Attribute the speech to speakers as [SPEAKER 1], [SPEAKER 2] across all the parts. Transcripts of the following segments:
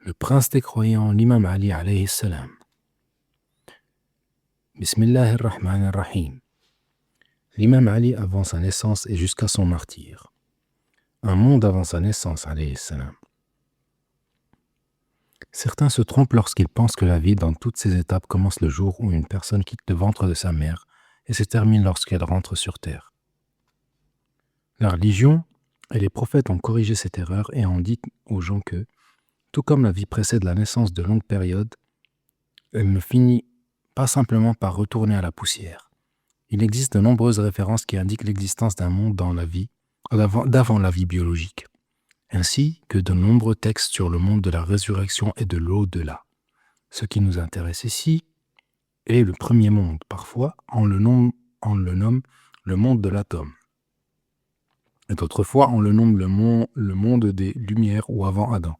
[SPEAKER 1] le prince des croyants, l'imam Ali alayhi salam. Bismillah ar-Rahman ar-Rahim. L'imam Ali avant sa naissance et jusqu'à son martyre. Un monde avant sa naissance alayhi salam. Certains se trompent lorsqu'ils pensent que la vie dans toutes ses étapes commence le jour où une personne quitte le ventre de sa mère et se termine lorsqu'elle rentre sur terre. La religion et les prophètes ont corrigé cette erreur et ont dit aux gens que, tout comme la vie précède la naissance de longues périodes, elle ne finit pas simplement par retourner à la poussière. Il existe de nombreuses références qui indiquent l'existence d'un monde d'avant la vie biologique, ainsi que de nombreux textes sur le monde de la résurrection et de l'au-delà. Ce qui nous intéresse ici est le premier monde. Parfois, on le nomme le monde de l'atome. Et d'autres fois, on le nomme le monde des lumières ou avant Adam,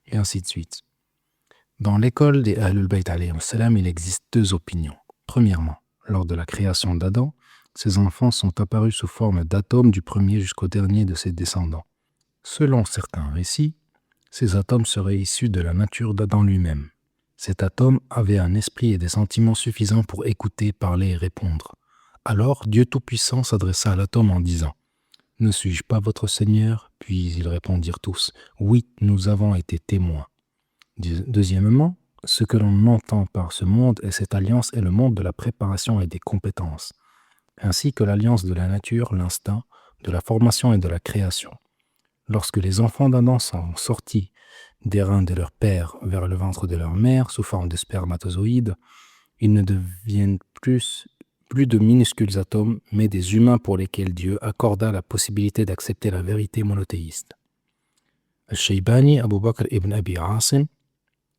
[SPEAKER 1] et ainsi de suite. Dans l'école des Ahlul Bayt alayhim salam, il existe deux opinions. Premièrement, lors de la création d'Adam, ses enfants sont apparus sous forme d'atomes du premier jusqu'au dernier de ses descendants. Selon certains récits, ces atomes seraient issus de la nature d'Adam lui-même. Cet atome avait un esprit et des sentiments suffisants pour écouter, parler et répondre. Alors Dieu Tout-Puissant s'adressa à l'atome en disant « Ne suis-je pas votre Seigneur ?» Puis ils répondirent tous « Oui, nous avons été témoins. » Deuxièmement, ce que l'on entend par ce monde et cette alliance est le monde de la préparation et des compétences, ainsi que l'alliance de la nature, l'instinct, de la formation et de la création. Lorsque les enfants d'Adam sont sortis des reins de leur père vers le ventre de leur mère sous forme de spermatozoïdes, ils ne deviennent plus de minuscules atomes, mais des humains pour lesquels Dieu accorda la possibilité d'accepter la vérité monothéiste. Al-Shaybani Abu Bakr ibn Abi Asim,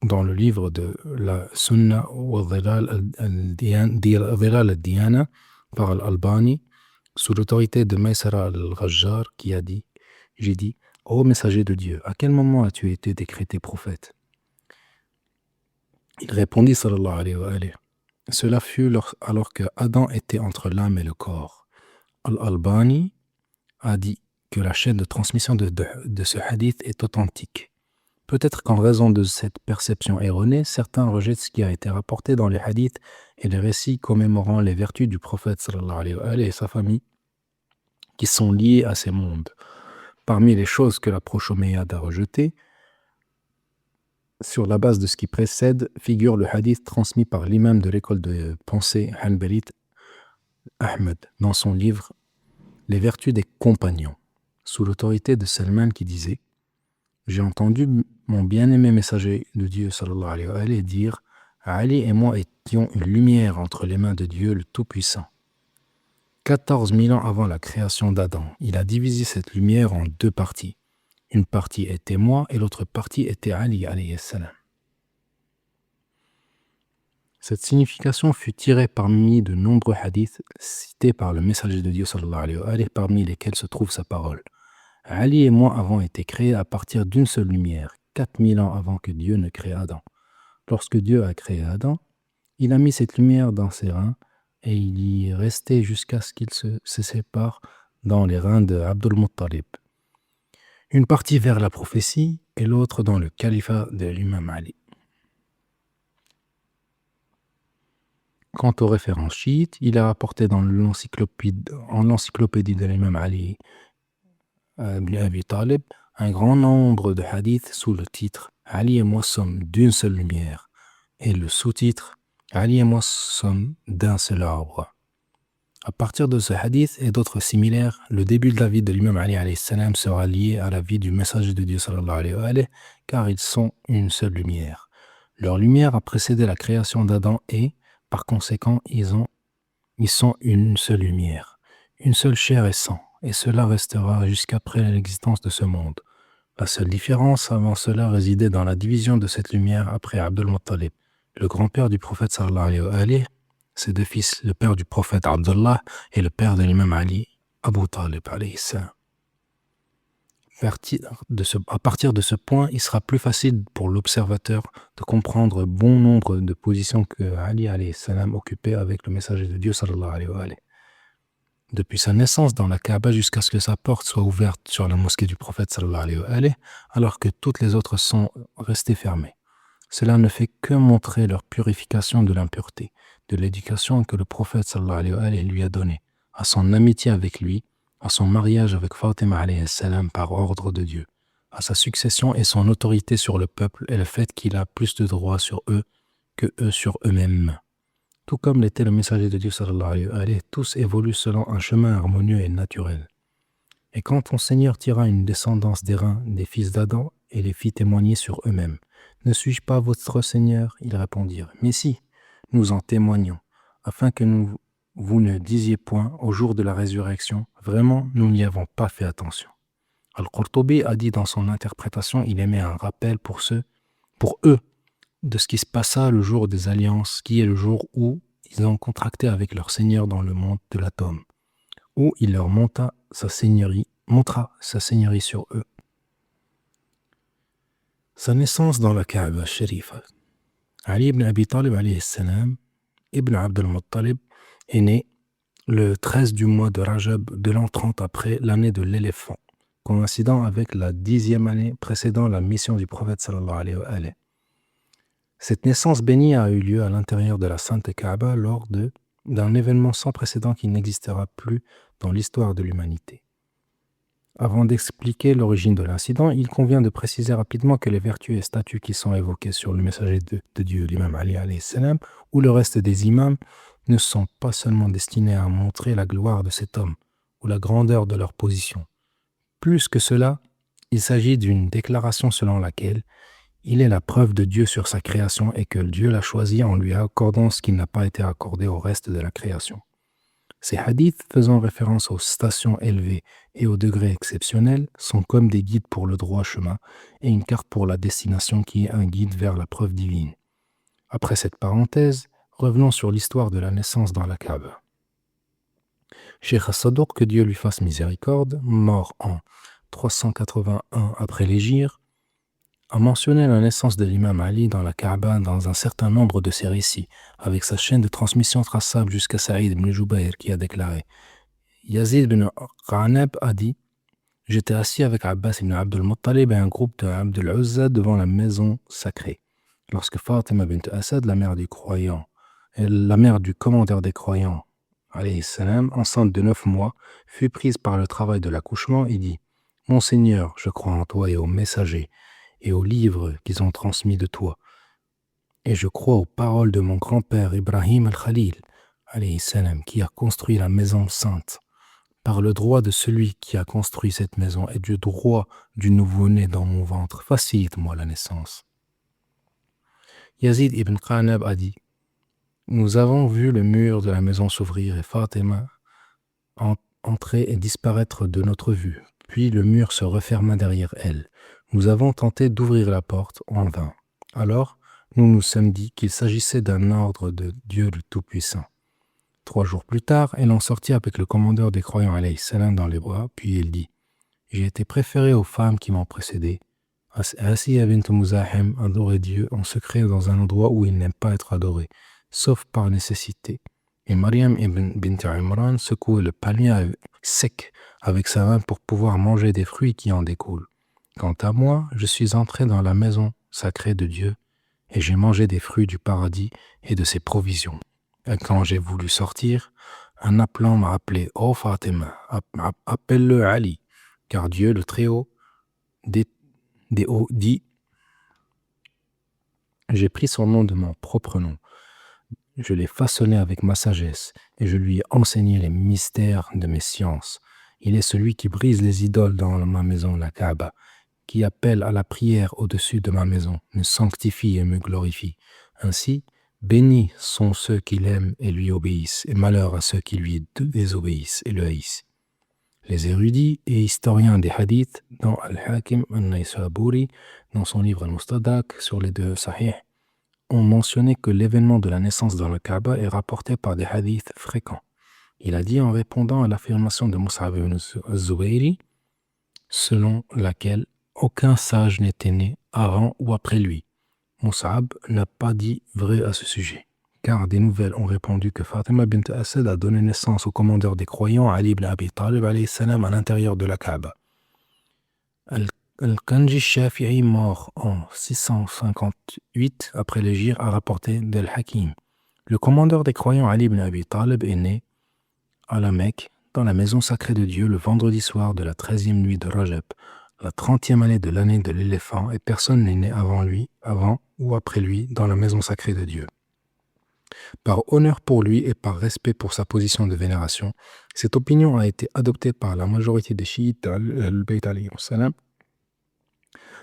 [SPEAKER 1] dans le livre de la Sunna wa Dhilal al-Diyana par Al-Albani, sous l'autorité de Maysara al-Ghajjar, qui a dit « J'ai dit, ô messager de Dieu, à quel moment as-tu été décrété prophète ?» Il répondit sallallahu alayhi wa alayhi. Cela fut alors que Adam était entre l'âme et le corps. Al-Albani a dit que la chaîne de transmission de ce hadith est authentique. Peut-être qu'en raison de cette perception erronée, certains rejettent ce qui a été rapporté dans les hadiths et les récits commémorant les vertus du prophète sallallahu alayhi wa alayhi et sa famille qui sont liées à ces mondes. Parmi les choses que l'approche omeyyade a rejetées, sur la base de ce qui précède, figure le hadith transmis par l'imam de l'école de pensée Hanbalite Ahmed dans son livre « Les vertus des compagnons », sous l'autorité de Salman qui disait « J'ai entendu mon bien-aimé messager de Dieu sallallahu alayhi wa alayhi dire « Ali et moi étions une lumière entre les mains de Dieu le Tout-Puissant. 14 000 ans avant la création d'Adam, il a divisé cette lumière en deux parties. Une partie était moi et l'autre partie était Ali alayhi salam. » Cette signification fut tirée parmi de nombreux hadiths cités par le messager de Dieu sallallahu alayhi wa alayhi, parmi lesquels se trouve sa parole. Ali et moi avons été créés à partir d'une seule lumière, 4000 ans avant que Dieu ne crée Adam. Lorsque Dieu a créé Adam, il a mis cette lumière dans ses reins et il y est resté jusqu'à ce qu'il se sépare dans les reins de Abdul Muttalib. Une partie vers la prophétie et l'autre dans le califat de l'imam Ali. Quant aux références chiites, il est rapporté dans l'encyclopédie de l'imam Ali ibn Abi Talib un grand nombre de hadiths sous le titre « Ali et moi sommes d'une seule lumière » et le sous-titre « Ali et moi sommes d'un seul arbre ». À partir de ce hadith et d'autres similaires, le début de la vie de l'imam Ali alayhi salam sera lié à la vie du messager de Dieu sallallahu alayhi wa alayhi, car ils sont une seule lumière. Leur lumière a précédé la création d'Adam et, par conséquent, ils sont une seule lumière, une seule chair et sang, et cela restera jusqu'après l'existence de ce monde. La seule différence avant cela résidait dans la division de cette lumière après Abdul Muttalib, le grand-père du prophète sallallahu alayhi wa alayhi, ses deux fils, le père du prophète Abdullah et le père de l'imam Ali, Abu Talib alayhi salam. À partir de ce point, il sera plus facile pour l'observateur de comprendre bon nombre de positions que Ali alayhi salam occupait avec le messager de Dieu sallallahu alayhi wa alayhi. depuis sa naissance dans la Kaaba jusqu'à ce que sa porte soit ouverte sur la mosquée du prophète sallallahu alayhi wa alayhi, alors que toutes les autres sont restées fermées. Cela ne fait que montrer leur purification de l'impureté, de l'éducation que le prophète sallallahu alayhi wa alayhi lui a donnée, à son amitié avec lui, à son mariage avec Fatima alayhi salam par ordre de Dieu, à sa succession et son autorité sur le peuple et le fait qu'il a plus de droits sur eux que eux sur eux-mêmes. Tout comme l'était le messager de Dieu sallallahu alayhi wa alayhi, tous évoluent selon un chemin harmonieux et naturel. Et quand ton Seigneur tira une descendance des reins des fils d'Adam et les fit témoigner sur eux-mêmes, « Ne suis-je pas votre Seigneur ?» Ils répondirent, « Mais si, nous en témoignons, afin que vous ne disiez point au jour de la résurrection, vraiment, nous n'y avons pas fait attention. » Al-Qurtubi a dit dans son interprétation, il émet un rappel pour eux, de ce qui se passa le jour des alliances, qui est le jour où ils ont contracté avec leur Seigneur dans le monde de l'atome, où il leur montra sa seigneurie sur eux. Sa naissance dans la Kaaba Sharifa. Ali ibn Abi Talib alayhi salam, ibn Abd al-Muttalib, est né le 13 du mois de Rajab de l'an 30 après l'année de l'éléphant, coïncidant avec la 10e année précédant la mission du prophète sallallahu alayhi wa alayhi. Cette naissance bénie a eu lieu à l'intérieur de la Sainte Kaaba lors d'un événement sans précédent qui n'existera plus dans l'histoire de l'humanité. Avant d'expliquer l'origine de l'incident, il convient de préciser rapidement que les vertus et statuts qui sont évoqués sur le messager de Dieu, l'imam Ali alayhi salam, ou le reste des imams, ne sont pas seulement destinés à montrer la gloire de cet homme ou la grandeur de leur position. Plus que cela, il s'agit d'une déclaration selon laquelle il est la preuve de Dieu sur sa création et que Dieu l'a choisi en lui accordant ce qui n'a pas été accordé au reste de la création. Ces hadiths faisant référence aux stations élevées et aux degrés exceptionnels sont comme des guides pour le droit chemin et une carte pour la destination qui est un guide vers la preuve divine. Après cette parenthèse, revenons sur l'histoire de la naissance dans la Kaaba. Cheikh As-Sadouk, que Dieu lui fasse miséricorde, mort en 381 après l'Hégire, a mentionné la naissance de l'imam Ali dans la Kaaba dans un certain nombre de ses récits, avec sa chaîne de transmission traçable jusqu'à Saïd ibn Jubayr qui a déclaré « Yazid ibn Qanab a dit « J'étais assis avec Abbas ibn Abd al-Muttalib et un groupe de Abd al-Uzza devant la maison sacrée, lorsque Fatima bint Asad, la mère du commandeur des croyants, alayhi salam, enceinte de 9 mois, fut prise par le travail de l'accouchement et dit « Mon Seigneur, je crois en toi et aux messagers, et aux livres qu'ils ont transmis de toi. Et je crois aux paroles de mon grand-père Ibrahim al-Khalil, alayhi salam, qui a construit la maison sainte. Par le droit de celui qui a construit cette maison et du droit du nouveau-né dans mon ventre, facilite-moi la naissance. » Yazid ibn Qanab a dit « Nous avons vu le mur de la maison s'ouvrir et Fatima entrer et disparaître de notre vue. Puis le mur se referma derrière elle. Nous avons tenté d'ouvrir la porte en vain. Alors, nous nous sommes dit qu'il s'agissait d'un ordre de Dieu le Tout-Puissant. 3 jours plus tard, elle en sortit avec le commandeur des croyants alayhi salam dans les bras, puis il dit « J'ai été préféré aux femmes qui m'ont précédé. Asiya bint Muzahim adorait Dieu en secret dans un endroit où il n'aime pas être adoré, sauf par nécessité. Et Maryam bint Imran secouait le palmier sec avec sa main pour pouvoir manger des fruits qui en découlent. Quant à moi, je suis entré dans la maison sacrée de Dieu et j'ai mangé des fruits du paradis et de ses provisions. Et quand j'ai voulu sortir, un appelant m'a appelé « Oh Fatima, appelle-le Ali, car Dieu le Très-Haut des hauts dit « J'ai pris son nom de mon propre nom. Je l'ai façonné avec ma sagesse et je lui ai enseigné les mystères de mes sciences. Il est celui qui brise les idoles dans ma maison, la Kaaba, qui appelle à la prière au-dessus de ma maison, me sanctifie et me glorifie. Ainsi, bénis sont ceux qui l'aiment et lui obéissent, et malheur à ceux qui lui désobéissent et le haïssent. » Les érudits et historiens des hadiths, dont Al-Hakim al-Naysaburi, dans son livre Al-Mustadrak sur les 2 sahih, ont mentionné que l'événement de la naissance dans le Kaaba est rapporté par des hadiths fréquents. Il a dit en répondant à l'affirmation de Mus'ab ibn Zubayri, selon laquelle aucun sage n'était né avant ou après lui. Mus'ab n'a pas dit vrai à ce sujet. car des nouvelles ont répandu que Fatima bint Asad a donné naissance au commandeur des croyants, Ali ibn Abi Talib alayhi salam, à l'intérieur de la Kaaba. Al-Kanji Shafi'i, mort en 658 après l'Hégire, a rapporté d'Al-Hakim. Le commandeur des croyants, Ali ibn Abi Talib, est né à la Mecque, dans la maison sacrée de Dieu, le vendredi soir de la 13e nuit de Rajab, la 30e année de l'année de l'éléphant, et personne n'est né avant ou après lui, dans la maison sacrée de Dieu. Par honneur pour lui et par respect pour sa position de vénération, cette opinion a été adoptée par la majorité des chiites al-Bayt alayhi salam,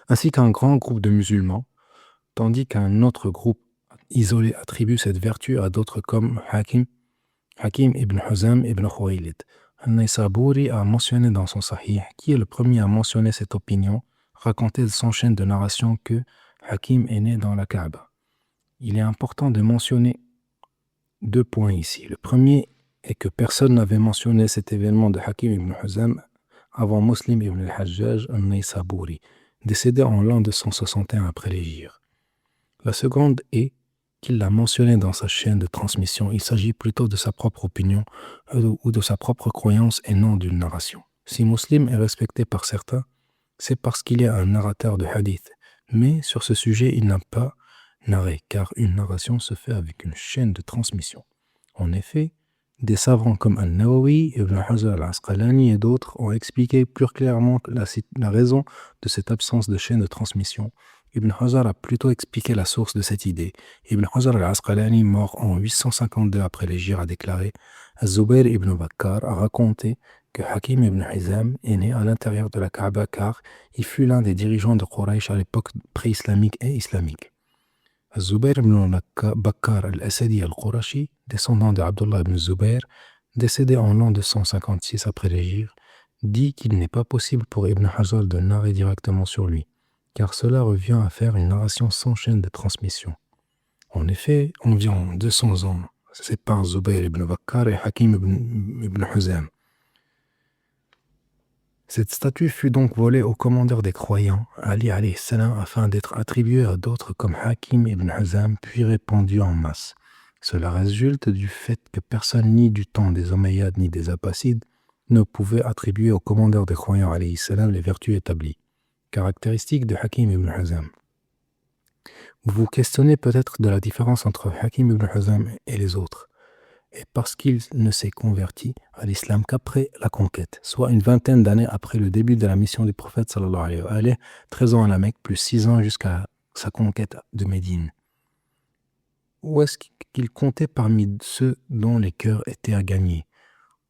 [SPEAKER 1] ainsi qu'un grand groupe de musulmans, tandis qu'un autre groupe isolé attribue cette vertu à d'autres comme Hakim ibn Huzam ibn Khuwaylid. An-Naysaburi a mentionné dans son Sahih, qui est le premier à mentionner cette opinion, raconté de son chaîne de narration que Hakim est né dans la Kaaba. Il est important de mentionner 2 points ici. Le premier est que personne n'avait mentionné cet événement de Hakim ibn Huzam avant Muslim ibn al-Hajjaj al-Naysaburi, décédé en l'an 261 après l'Hégire. La seconde est qu'il l'a mentionné dans sa chaîne de transmission. Il s'agit plutôt de sa propre opinion ou de sa propre croyance et non d'une narration. Si Muslim est respecté par certains, c'est parce qu'il est un narrateur de hadith. Mais sur ce sujet, il n'a pas narré, car une narration se fait avec une chaîne de transmission. En effet, des savants comme Al-Nawawi, Ibn Hajar al-Asqalani et d'autres ont expliqué plus clairement la raison de cette absence de chaîne de transmission. Ibn Hajar a plutôt expliqué la source de cette idée. Ibn Hajar al-Asqalani, mort en 852 après l'Hégire, a déclaré « Az-Zubayr ibn Bakkar a raconté que Hakim ibn Hizam est né à l'intérieur de la Kaaba car il fut l'un des dirigeants de Quraysh à l'époque pré-islamique et islamique. Az-Zubayr ibn Bakkar al-Asadi al-Qurashi, descendant de Abdullah ibn Zubayr, décédé en l'an 256 après l'Hégire, dit qu'il n'est pas possible pour Ibn Hajar de narrer directement sur lui, car cela revient à faire une narration sans chaîne de transmission. En effet, environ 200 ans séparent Zubayr ibn Bakkar et Hakim ibn Huzam. Cette statue fut donc volée au commandeur des croyants, Ali alayhi salam, afin d'être attribuée à d'autres comme Hakim ibn Huzam, puis répandue en masse. Cela résulte du fait que personne ni du temps des Omeyyades ni des Abbassides ne pouvait attribuer au commandeur des croyants alayhi salam les vertus établies, caractéristiques de Hakim ibn Huzam. Vous vous questionnez peut-être de la différence entre Hakim ibn Huzam et les autres. Et parce qu'il ne s'est converti à l'islam qu'après la conquête, soit une vingtaine d'années après le début de la mission du prophète sallallahu alayhi wa sallam, 13 ans à la Mecque, plus 6 ans jusqu'à sa conquête de Médine. Ou est-ce qu'il comptait parmi ceux dont les cœurs étaient à gagner,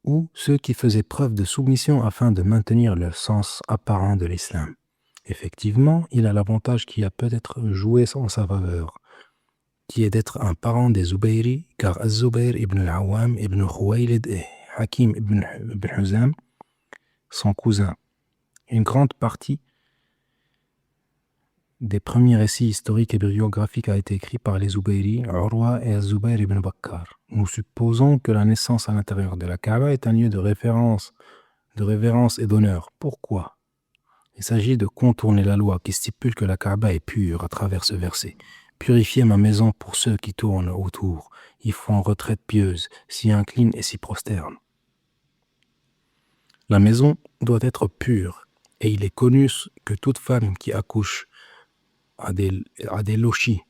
[SPEAKER 1] ou ceux qui faisaient preuve de soumission afin de maintenir le sens apparent de l'islam? Effectivement, il a l'avantage qui a peut-être joué en sa faveur, qui est d'être un parent des Zubayri, car Az-Zubayr ibn al-Awwam ibn Khuwaylid et Hakim ibn Huzam sont cousins. Une grande partie des premiers récits historiques et biographiques a été écrit par les Zubayri, Urwa et Az-Zubayr ibn Bakkar. Nous supposons que la naissance à l'intérieur de la Kaaba est un lieu de révérence et d'honneur. Pourquoi? Il s'agit de contourner la loi qui stipule que la Kaaba est pure à travers ce verset. Purifiez ma maison pour ceux qui tournent autour. Ils font retraite pieuse, s'y inclinent et s'y prosternent. La maison doit être pure, et il est connu que toute femme qui accouche a des lochis,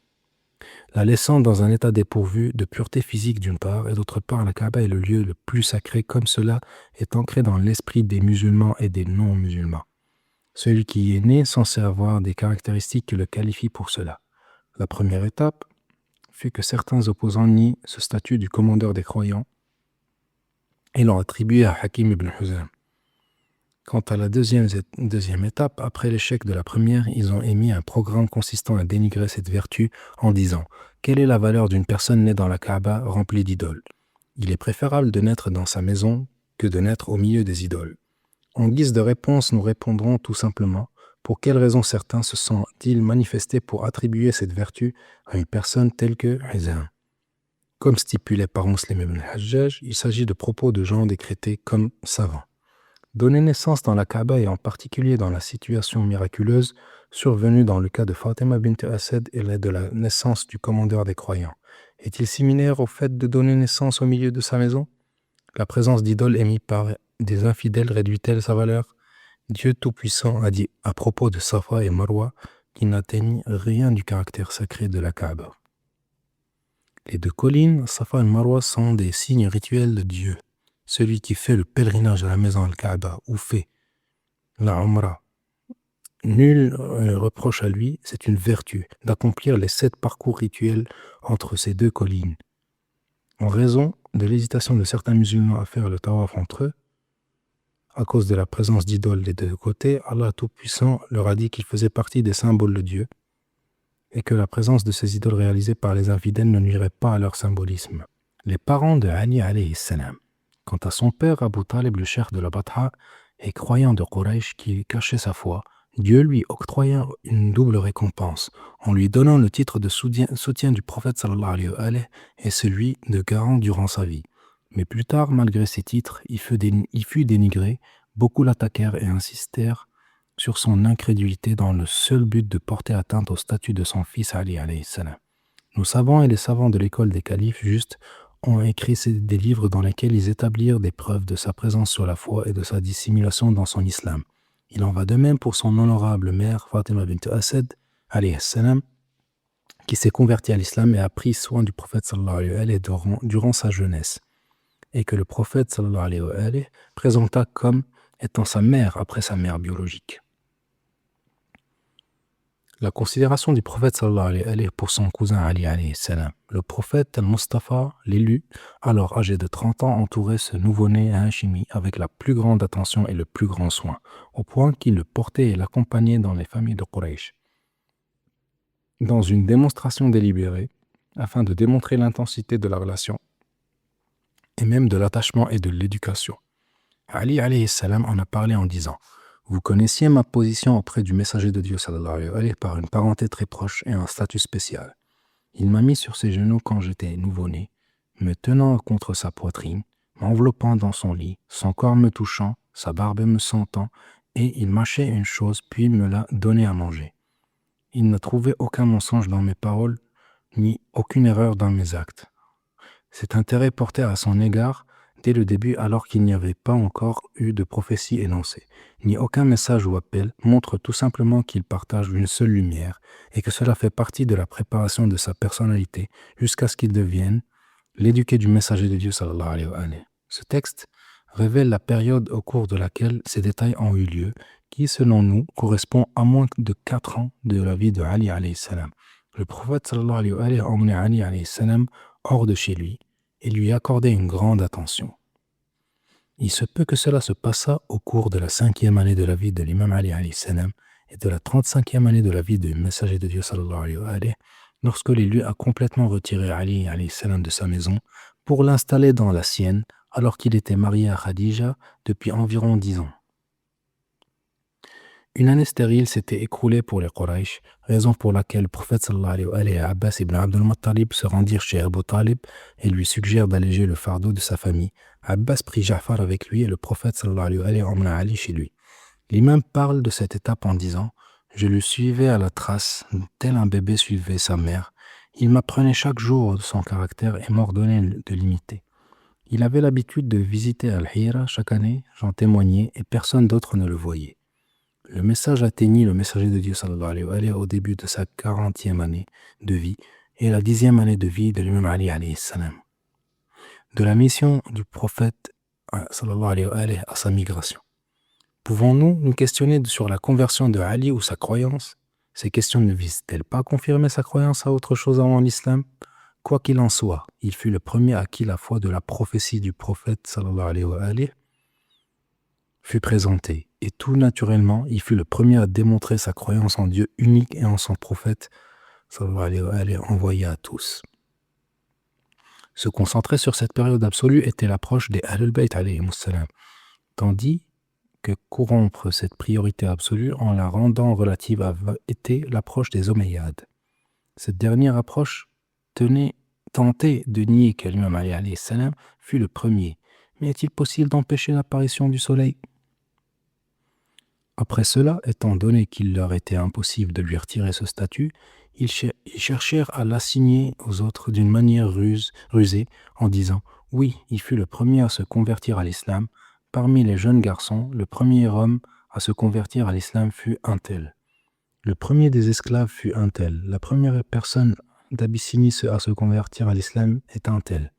[SPEAKER 1] la laissant dans un état dépourvu de pureté physique d'une part, et d'autre part, la Kaaba est le lieu le plus sacré, comme cela est ancré dans l'esprit des musulmans et des non-musulmans. Celui qui est né censé avoir des caractéristiques qui le qualifient pour cela. La première étape fut que certains opposants nient ce statut du commandeur des croyants et l'ont attribué à Hakim ibn Huzam. Quant à la deuxième étape, après l'échec de la première, ils ont émis un programme consistant à dénigrer cette vertu en disant « Quelle est la valeur d'une personne née dans la Kaaba remplie d'idoles? Il est préférable de naître dans sa maison que de naître au milieu des idoles. » En guise de réponse, nous répondrons tout simplement pour quelles raisons certains se sont-ils manifestés pour attribuer cette vertu à une personne telle que Hizam. Comme stipulé par Muslim ibn al-Hajjaj, il s'agit de propos de gens décrétés comme savants. Donner naissance dans la Kaaba et en particulier dans la situation miraculeuse survenue dans le cas de Fatima bint Asad et de la naissance du commandeur des croyants, Est-il similaire au fait de donner naissance au milieu de sa maison? La présence d'idoles émises par des infidèles réduit-elle sa valeur? Dieu Tout-Puissant a dit à propos de Safa et Marwa qu'ils n'atteignent rien du caractère sacré de la Kaaba. Les deux collines, Safa et Marwa, sont des signes rituels de Dieu. Celui qui fait le pèlerinage à la maison Al-Kaaba ou fait la Umrah, nul reproche à lui, c'est une vertu d'accomplir les 7 parcours rituels entre ces deux collines. En raison de l'hésitation de certains musulmans à faire le tawaf entre eux, à cause de la présence d'idoles des deux côtés, Allah Tout-Puissant leur a dit qu'ils faisaient partie des symboles de Dieu et que la présence de ces idoles réalisées par les infidèles ne nuirait pas à leur symbolisme. Les parents de Ali alayhi salam. Quant à son père, Abu Talib, le cheikh de la Batha, et croyant de Quraysh qui cachait sa foi, Dieu lui octroya une double récompense en lui donnant le titre de soutien du prophète sallallahu alayhi wa sallam et celui de garant durant sa vie. Mais plus tard, malgré ces titres, il fut dénigré, beaucoup l'attaquèrent et insistèrent sur son incrédulité dans le seul but de porter atteinte au statut de son fils Ali alayhi salam. Nos savants et les savants de l'école des califes justes ont écrit des livres dans lesquels ils établirent des preuves de sa présence sur la foi et de sa dissimulation dans son islam. Il en va de même pour son honorable mère Fatima bint Asad alayhi salam, qui s'est convertie à l'islam et a pris soin du prophète sallallahu alayhi wa sallam durant sa jeunesse, et que le prophète sallallahu alayhi wa sallam présenta comme étant sa mère après sa mère biologique. La considération du prophète sallallahu alayhi wa sallam pour son cousin Ali alayhi salam. Le prophète al-Mustafa, l'élu, alors âgé de 30 ans, entourait ce nouveau-né Hashimi avec la plus grande attention et le plus grand soin, au point qu'il le portait et l'accompagnait dans les familles de Quraysh. Dans une démonstration délibérée, afin de démontrer l'intensité de la relation, et même de l'attachement et de l'éducation. Ali alayhi salam en a parlé en disant: vous connaissiez ma position auprès du messager de Dieu sallallahu alayhi wa sallam par une parenté très proche et un statut spécial. Il m'a mis sur ses genoux quand j'étais nouveau-né, me tenant contre sa poitrine, m'enveloppant dans son lit, son corps me touchant, sa barbe me sentant, et il mâchait une chose puis me l'a donnée à manger. Il n'a trouvé aucun mensonge dans mes paroles, ni aucune erreur dans mes actes. Cet intérêt porté à son égard dès le début, alors qu'il n'y avait pas encore eu de prophétie énoncée, ni aucun message ou appel, montre tout simplement qu'il partage une seule lumière et que cela fait partie de la préparation de sa personnalité jusqu'à ce qu'il devienne l'éduqué du messager de Dieu sallallahu alayhi wa sallam. Ce texte révèle la période au cours de laquelle ces détails ont eu lieu, qui, selon nous, correspond à moins de 4 ans de la vie de Ali alayhi salam. Le prophète sallallahu alayhi wa sallam a emmené Ali alayhi salam hors de chez lui et lui accordait une grande attention. Il se peut que cela se passa au cours de la 5e année de la vie de l'imam Ali alayhi salam et de la 35e année de la vie du messager de Dieu sallallahu alayhi wa sallam, lorsque l'élu a complètement retiré Ali alayhi salam de sa maison pour l'installer dans la sienne, alors qu'il était marié à Khadija depuis environ 10 ans. Une année stérile s'était écoulée pour les Quraysh, raison pour laquelle le prophète sallallahu alayhi wa sallam et Abbas ibn Abdul Muttalib se rendirent chez Abu Talib et lui suggèrent d'alléger le fardeau de sa famille. Abbas prit Ja'far avec lui et le prophète sallallahu alayhi wa sallam emmena Ali chez lui. L'imam parle de cette étape en disant: je le suivais à la trace, tel un bébé suivait sa mère. Il m'apprenait chaque jour de son caractère et m'ordonnait de l'imiter. Il avait l'habitude de visiter Al-Hira chaque année, j'en témoignais, et personne d'autre ne le voyait. Le message atteignit le messager de Dieu sallallahu alayhi wa sallam au début de sa 40e année de vie et la 10e année de vie de l'imam Ali alayhi salam. De la mission du prophète sallallahu alayhi wa sallam à sa migration. Pouvons-nous nous questionner sur la conversion de Ali ou sa croyance? Ces questions ne visent-elles pas à confirmer sa croyance à autre chose avant l'islam? Quoi qu'il en soit, il fut le premier à qui la foi de la prophétie du prophète sallallahu alayhi wa sallam fut présentée, et tout naturellement, il fut le premier à démontrer sa croyance en Dieu unique et en son prophète sallallahu alayhi wa sallam envoyé à tous. Se concentrer sur cette période absolue était l'approche des Ahlul Bayt alayhimus salam, tandis que corrompre cette priorité absolue en la rendant relative avait été l'approche des Omeyyades. Cette dernière approche tentait de nier que l'imam Ali alayhi salam fut le premier. Mais est-il possible d'empêcher l'apparition du soleil? Après cela, étant donné qu'il leur était impossible de lui retirer ce statut, Ils cherchèrent à l'assigner aux autres d'une manière rusée en disant « Oui, il fut le premier à se convertir à l'islam. Parmi les jeunes garçons, le premier homme à se convertir à l'islam fut un tel. Le premier des esclaves fut un tel. La première personne d'Abyssinie à se convertir à l'islam est un tel. »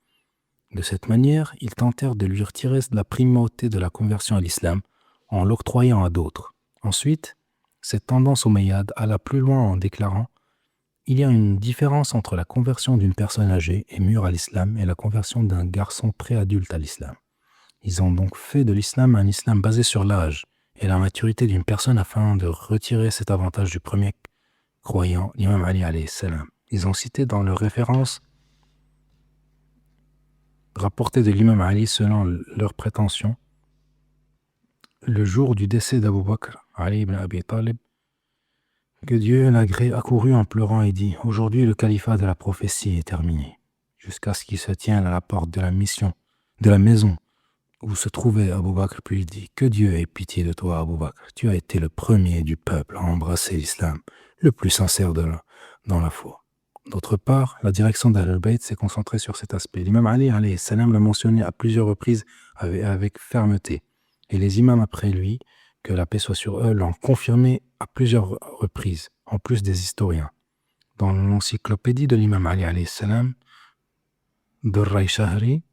[SPEAKER 1] De cette manière, ils tentèrent de lui retirer la primauté de la conversion à l'islam en l'octroyant à d'autres. Ensuite, cette tendance omeyyade alla plus loin en déclarant « Il y a une différence entre la conversion d'une personne âgée et mûre à l'islam et la conversion d'un garçon préadulte à l'islam. » Ils ont donc fait de l'islam un islam basé sur l'âge et la maturité d'une personne afin de retirer cet avantage du premier croyant, l'imam Ali alayhi salam. Ils ont cité dans leurs références rapportées de l'imam Ali selon leurs prétentions le jour du décès d'Abu Bakr, Ali ibn Abi Talib, que Dieu l'agrée accourut en pleurant et dit « Aujourd'hui le califat de la prophétie est terminé. » Jusqu'à ce qu'il se tienne à la porte de la maison où se trouvait Abu Bakr, puis il dit « Que Dieu ait pitié de toi, Abu Bakr. Tu as été le premier du peuple à embrasser l'islam, le plus sincère dans la foi. » D'autre part, la direction d'Ahl al-Bayt s'est concentrée sur cet aspect. L'imam Ali alayhi salam l'a mentionné à plusieurs reprises avec fermeté. Et les imams après lui, que la paix soit sur eux, l'ont confirmé à plusieurs reprises, en plus des historiens. Dans l'encyclopédie de l'imam Ali alayhi salam, Durray Shahri,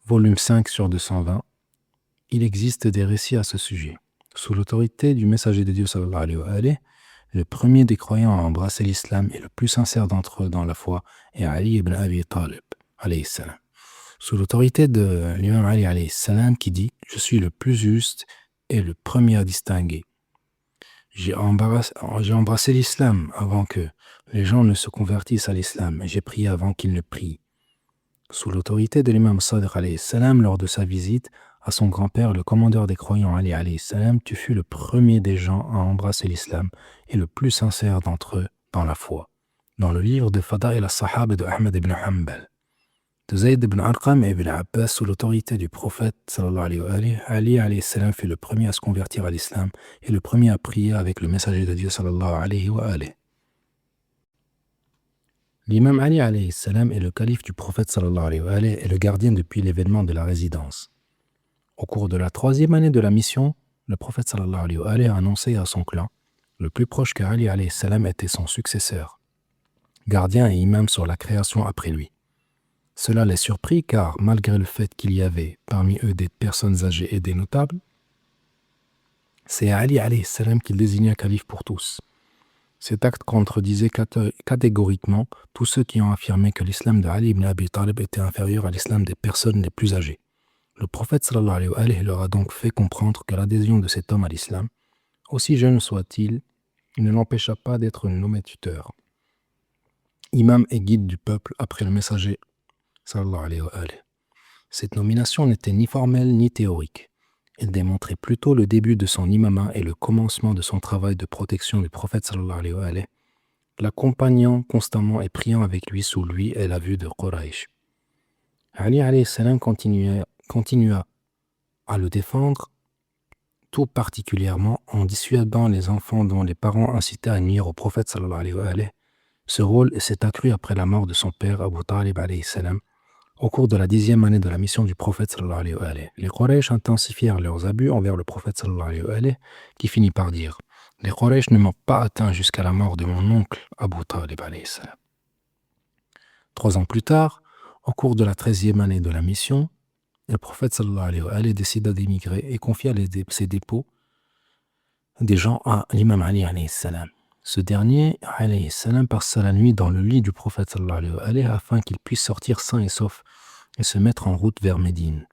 [SPEAKER 1] volume 5 sur 220, il existe des récits à ce sujet. Sous l'autorité du messager de Dieu sallallahu alayhi wa alayhi, le premier des croyants à embrasser l'islam et le plus sincère d'entre eux dans la foi est Ali ibn Abi Talib alayhi salam. Sous l'autorité de l'imam Ali alayhi salam qui dit « Je suis le plus juste et le premier à distinguer. J'ai embrassé l'islam avant que les gens ne se convertissent à l'islam et j'ai prié avant qu'ils ne prient. » Sous l'autorité de l'imam Sadiq alayhi salam, lors de sa visite à son grand-père, le commandeur des croyants Ali alayhi salam, tu fus le premier des gens à embrasser l'islam et le plus sincère d'entre eux dans la foi. Dans le livre de Fada'il al-Sahaba de Ahmed ibn Hanbal, de Zayd ibn Arqam et ibn Abbas, sous l'autorité du prophète sallallahu alayhi wa alayhi, Ali alayhi salam fut le premier à se convertir à l'islam et le premier à prier avec le messager de Dieu sallallahu alayhi wa alayhi. L'imam Ali alayhi salam est le calife du prophète sallallahu alayhi wa alayhi et le gardien depuis l'événement de la résidence. Au cours de la 3e année de la mission, le prophète sallallahu alayhi wa alayhi a annoncé à son clan, le plus proche que Ali alayhi salam était son successeur, gardien et imam sur la création après lui. Cela les surprit car, malgré le fait qu'il y avait parmi eux des personnes âgées et des notables, c'est Ali alayhi salam qu'il désigna calife pour tous. Cet acte contredisait catégoriquement tous ceux qui ont affirmé que l'islam de Ali ibn Abi Talib était inférieur à l'islam des personnes les plus âgées. Le prophète sallallahu alayhi wa alayhi leur a donc fait comprendre que l'adhésion de cet homme à l'islam, aussi jeune soit-il, ne l'empêcha pas d'être nommé tuteur, imam et guide du peuple après le messager sallallahu alayhi wa alayhi. Cette nomination n'était ni formelle ni théorique. Elle démontrait plutôt le début de son imama et le commencement de son travail de protection du prophète sallallahu alayhi wa alayhi, l'accompagnant constamment et priant avec lui sous lui et la vue de Quraysh. Ali alayhi salam continua à le défendre, tout particulièrement en dissuadant les enfants dont les parents incitaient à nuire au prophète sallallahu alayhi wa alayhi. Ce rôle s'est accru après la mort de son père Abu Talib alayhi salam, au cours de la 10e année de la mission du prophète sallallahu alayhi wa alayhi. Les Quraysh intensifièrent leurs abus envers le prophète sallallahu alayhi wa alayhi, qui finit par dire « Les Quraysh ne m'ont pas atteint jusqu'à la mort de mon oncle Abu Talib alayhi salam. » 3 ans plus tard, au cours de la 13e année de la mission, le prophète sallallahu alayhi wa alayhi décida d'émigrer et confia ses dépôts des gens à l'imam Ali alayhi salam. Ce dernier, alayhi salam, passa la nuit dans le lit du prophète sallallahu alayhi wa alayhi afin qu'il puisse sortir sain et sauf et se mettre en route vers Médine.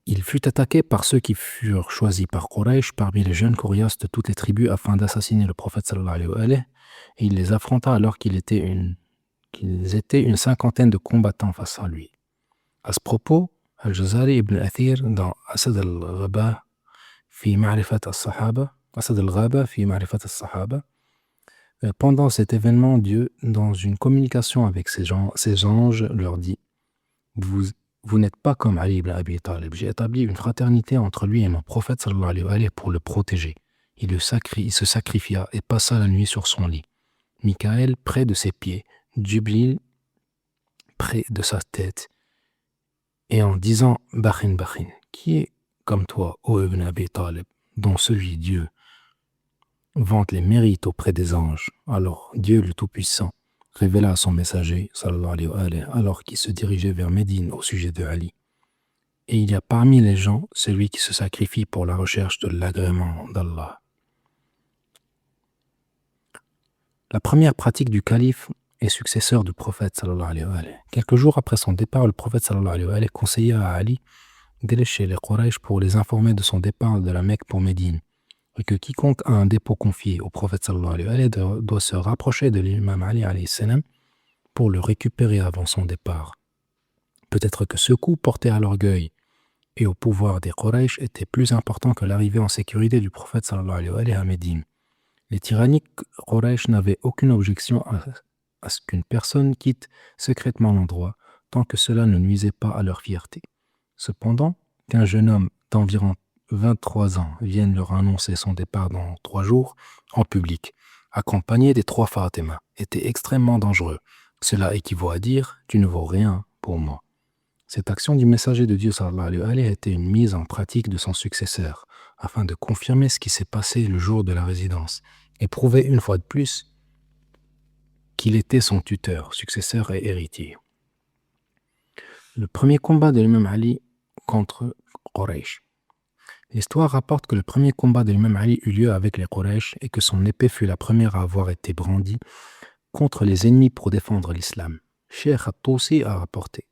[SPEAKER 1] Il fut attaqué par ceux qui furent choisis par Quraysh parmi les jeunes coriaces de toutes les tribus afin d'assassiner le prophète sallallahu alayhi wa alayhi, et il les affronta alors qu'ils étaient une 50aine de combattants face à lui. À ce propos, Al-Jazari ibn Athir dans Asad al-Ghaba fi Ma'rifat al-Sahaba, pendant cet événement, Dieu, dans une communication avec ses anges, leur dit « Vous n'êtes pas comme Ali ibn Abi Talib. J'ai établi une fraternité entre lui et mon prophète sallallahu alayhi wa alayhi pour le protéger. il se sacrifia et passa la nuit sur son lit. Mikaël près de ses pieds, Djibril près de sa tête, et en disant « Bakhin, Bakhin, qui est comme toi, ô Ibn Abi Talib, dont celui Dieu vante les mérites auprès des anges. » Alors Dieu le Tout-Puissant révéla à son messager, sallallahu alayhi wa alayhi, alors qu'il se dirigeait vers Médine au sujet de Ali. Et il y a parmi les gens celui qui se sacrifie pour la recherche de l'agrément d'Allah. La première pratique du calife et successeur du prophète sallallahu alayhi wa alayhi. Quelques jours après son départ, le prophète sallallahu alayhi wa alayhi conseilla à Ali d'aller chez les Quraysh pour les informer de son départ de la Mecque pour Médine, et que quiconque a un dépôt confié au prophète sallallahu alayhi wa alayhi doit se rapprocher de l'imam Ali alayhi salam pour le récupérer avant son départ. Peut-être que ce coup porté à l'orgueil et au pouvoir des Quraysh était plus important que l'arrivée en sécurité du prophète sallallahu alayhi wa alayhi à Médine. Les tyranniques Quraysh n'avaient aucune objection à ce qu'une personne quitte secrètement l'endroit tant que cela ne nuisait pas à leur fierté. Cependant, qu'un jeune homme d'environ 23 ans vienne leur annoncer son départ dans 3 jours en public, accompagné des 3 Fatima, était extrêmement dangereux. Cela équivaut à dire « tu ne vaux rien pour moi ». Cette action du messager de Dieu sallallahu alayhi wa alayhi était une mise en pratique de son successeur, afin de confirmer ce qui s'est passé le jour de la résidence, et prouver une fois de plus qu'il était son tuteur, successeur et héritier. Le premier combat de l'imam Ali contre Quraysh. L'histoire rapporte que le premier combat de l'imam Ali eut lieu avec les Quraysh et que son épée fut la première à avoir été brandie contre les ennemis pour défendre l'islam. Cheikh At-Tousi a rapporté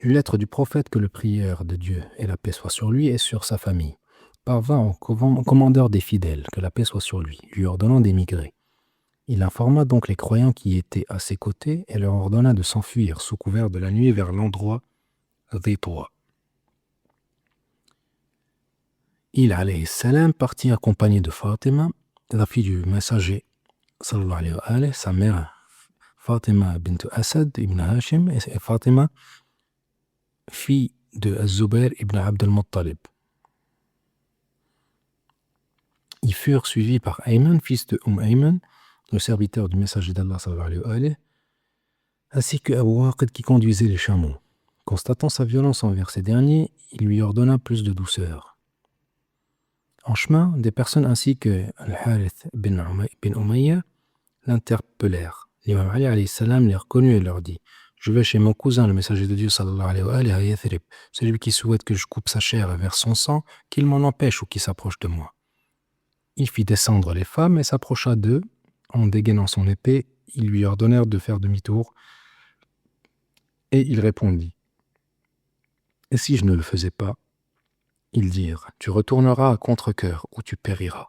[SPEAKER 1] une lettre du prophète, que le prière de Dieu et la paix soit sur lui et sur sa famille, parvint au commandeur des fidèles, que la paix soit sur lui, lui ordonnant d'émigrer. Il informa donc les croyants qui étaient à ses côtés et leur ordonna de s'enfuir sous couvert de la nuit vers l'endroit Dhitwa. Il alayhi salam partit accompagné de Fatima, la fille du messager sallallahu alayhi wa alayhi, sa mère Fatima bint Asad ibn Hashim et Fatima, fille de Az-Zubayr ibn Abd al-Muttalib. Ils furent suivis par Ayman, fils de Ayman, le serviteur du messager d'Allah sallallahu alayhi wa alayhi, ainsi que Abu Waqid qui conduisait les chameaux. Constatant sa violence envers ces derniers, il lui ordonna plus de douceur. En chemin, des personnes ainsi que Al-Harith bin Umayya l'interpellèrent. L'imam Ali alayhi salam les reconnut et leur dit « Je vais chez mon cousin, le messager de Dieu sallallahu alayhi wa alayhi à Yathrib. Celui qui souhaite que je coupe sa chair et verse son sang, qu'il m'en empêche ou qu'il s'approche de moi. » Il fit descendre les femmes et s'approcha d'eux. En dégainant son épée, ils lui ordonnèrent de faire demi-tour. Et il répondit « Et si je ne le faisais pas ?» Ils dirent « Tu retourneras à contre-cœur ou tu périras. »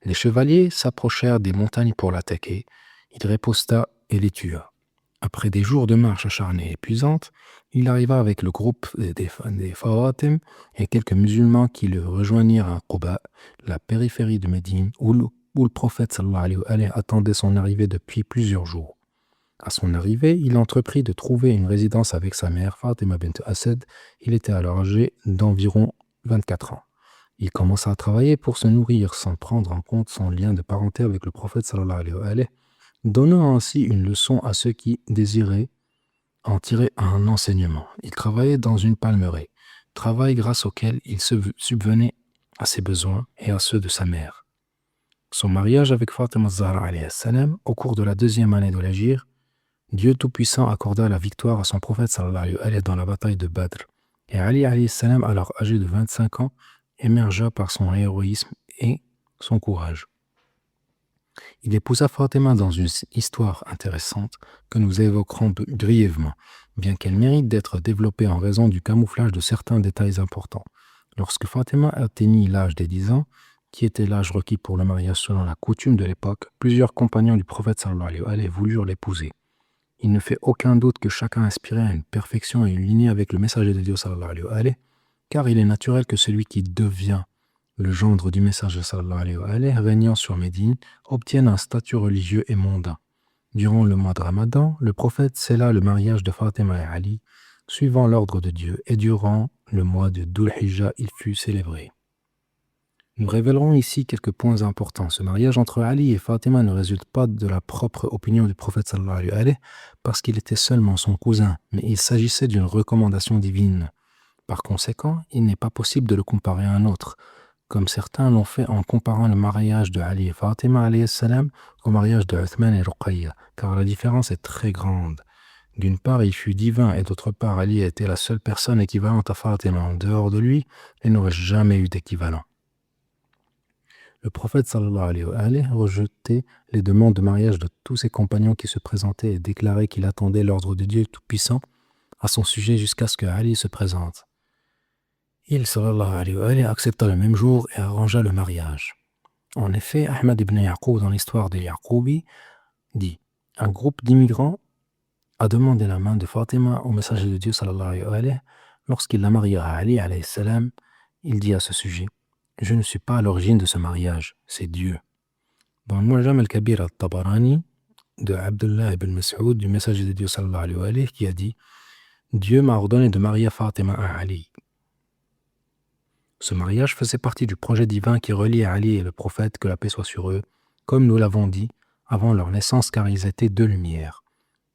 [SPEAKER 1] Les chevaliers s'approchèrent des montagnes pour l'attaquer. Il riposta et les tua. Après des jours de marche acharnée et épuisante, il arriva avec le groupe des Fawatim et quelques musulmans qui le rejoignirent à Quba, la périphérie de Médine, où le prophète sallallahu alayhi wa alayhi attendait son arrivée depuis plusieurs jours. À son arrivée, il entreprit de trouver une résidence avec sa mère, Fatima bint Asad. Il était alors âgé d'environ 24 ans. Il commença à travailler pour se nourrir sans prendre en compte son lien de parenté avec le prophète sallallahu alayhi wa alayhi, donnant ainsi une leçon à ceux qui désiraient en tirer un enseignement. Il travaillait dans une palmeraie, travail grâce auquel il subvenait à ses besoins et à ceux de sa mère. Son mariage avec Fatima Zahra alayhi salam, au cours de la 2e année de l'Hégire, Dieu Tout-Puissant accorda la victoire à son prophète sallallahu alayhi wa alayhi dans la bataille de Badr. Et Ali alayhi salam, alors âgé de 25 ans, émergea par son héroïsme et son courage. Il épousa Fatima dans une histoire intéressante que nous évoquerons brièvement, bien qu'elle mérite d'être développée en raison du camouflage de certains détails importants. Lorsque Fatima atteignit l'âge des 10 ans, qui était l'âge requis pour le mariage selon la coutume de l'époque, plusieurs compagnons du prophète sallallahu alayhi wa alayhi voulurent l'épouser. Il ne fait aucun doute que chacun aspirait à une perfection et une lignée avec le messager de Dieu sallallahu alayhi wa alayhi, car il est naturel que celui qui devient le gendre du messager sallallahu alayhi wa alayhi, régnant sur Médine, obtienne un statut religieux et mondain. Durant le mois de Ramadan, le prophète scella le mariage de Fatima et Ali, suivant l'ordre de Dieu, et durant le mois de Dhul Hijjah, il fut célébré. Nous révélerons ici quelques points importants. Ce mariage entre Ali et Fatima ne résulte pas de la propre opinion du prophète sallallahu alayhi wa sallam, parce qu'il était seulement son cousin, mais il s'agissait d'une recommandation divine. Par conséquent, il n'est pas possible de le comparer à un autre, comme certains l'ont fait en comparant le mariage de Ali et Fatima alayhi salam au mariage de Uthman et Ruqayya, car la différence est très grande. D'une part, il fut divin, et d'autre part, Ali était la seule personne équivalente à Fatima. En dehors de lui, il n'aurait jamais eu d'équivalent. Le prophète sallallahu alayhi wa sallam rejetait les demandes de mariage de tous ses compagnons qui se présentaient et déclarait qu'il attendait l'ordre de Dieu Tout-Puissant à son sujet jusqu'à ce que Ali se présente. Il sallallahu alayhi wa sallam accepta le même jour et arrangea le mariage. En effet, Ahmad ibn Yaqub, dans l'histoire des Yaqoubi, dit « Un groupe d'immigrants a demandé la main de Fatima au messager de Dieu sallallahu alayhi wa sallam. Lorsqu'il la maria à Ali alayhi salam, il dit à ce sujet « Je ne suis pas à l'origine de ce mariage, c'est Dieu. » Dans le Mu'jam al-Kabir al-Tabarani de Abdullah ibn Mas'ud, du messager de Dieu sallallahu alayhi wa sallam, qui a dit « Dieu m'a ordonné de marier Fatima à Ali. » Ce mariage faisait partie du projet divin qui reliait Ali et le prophète, que la paix soit sur eux, comme nous l'avons dit, avant leur naissance, car ils étaient deux lumières.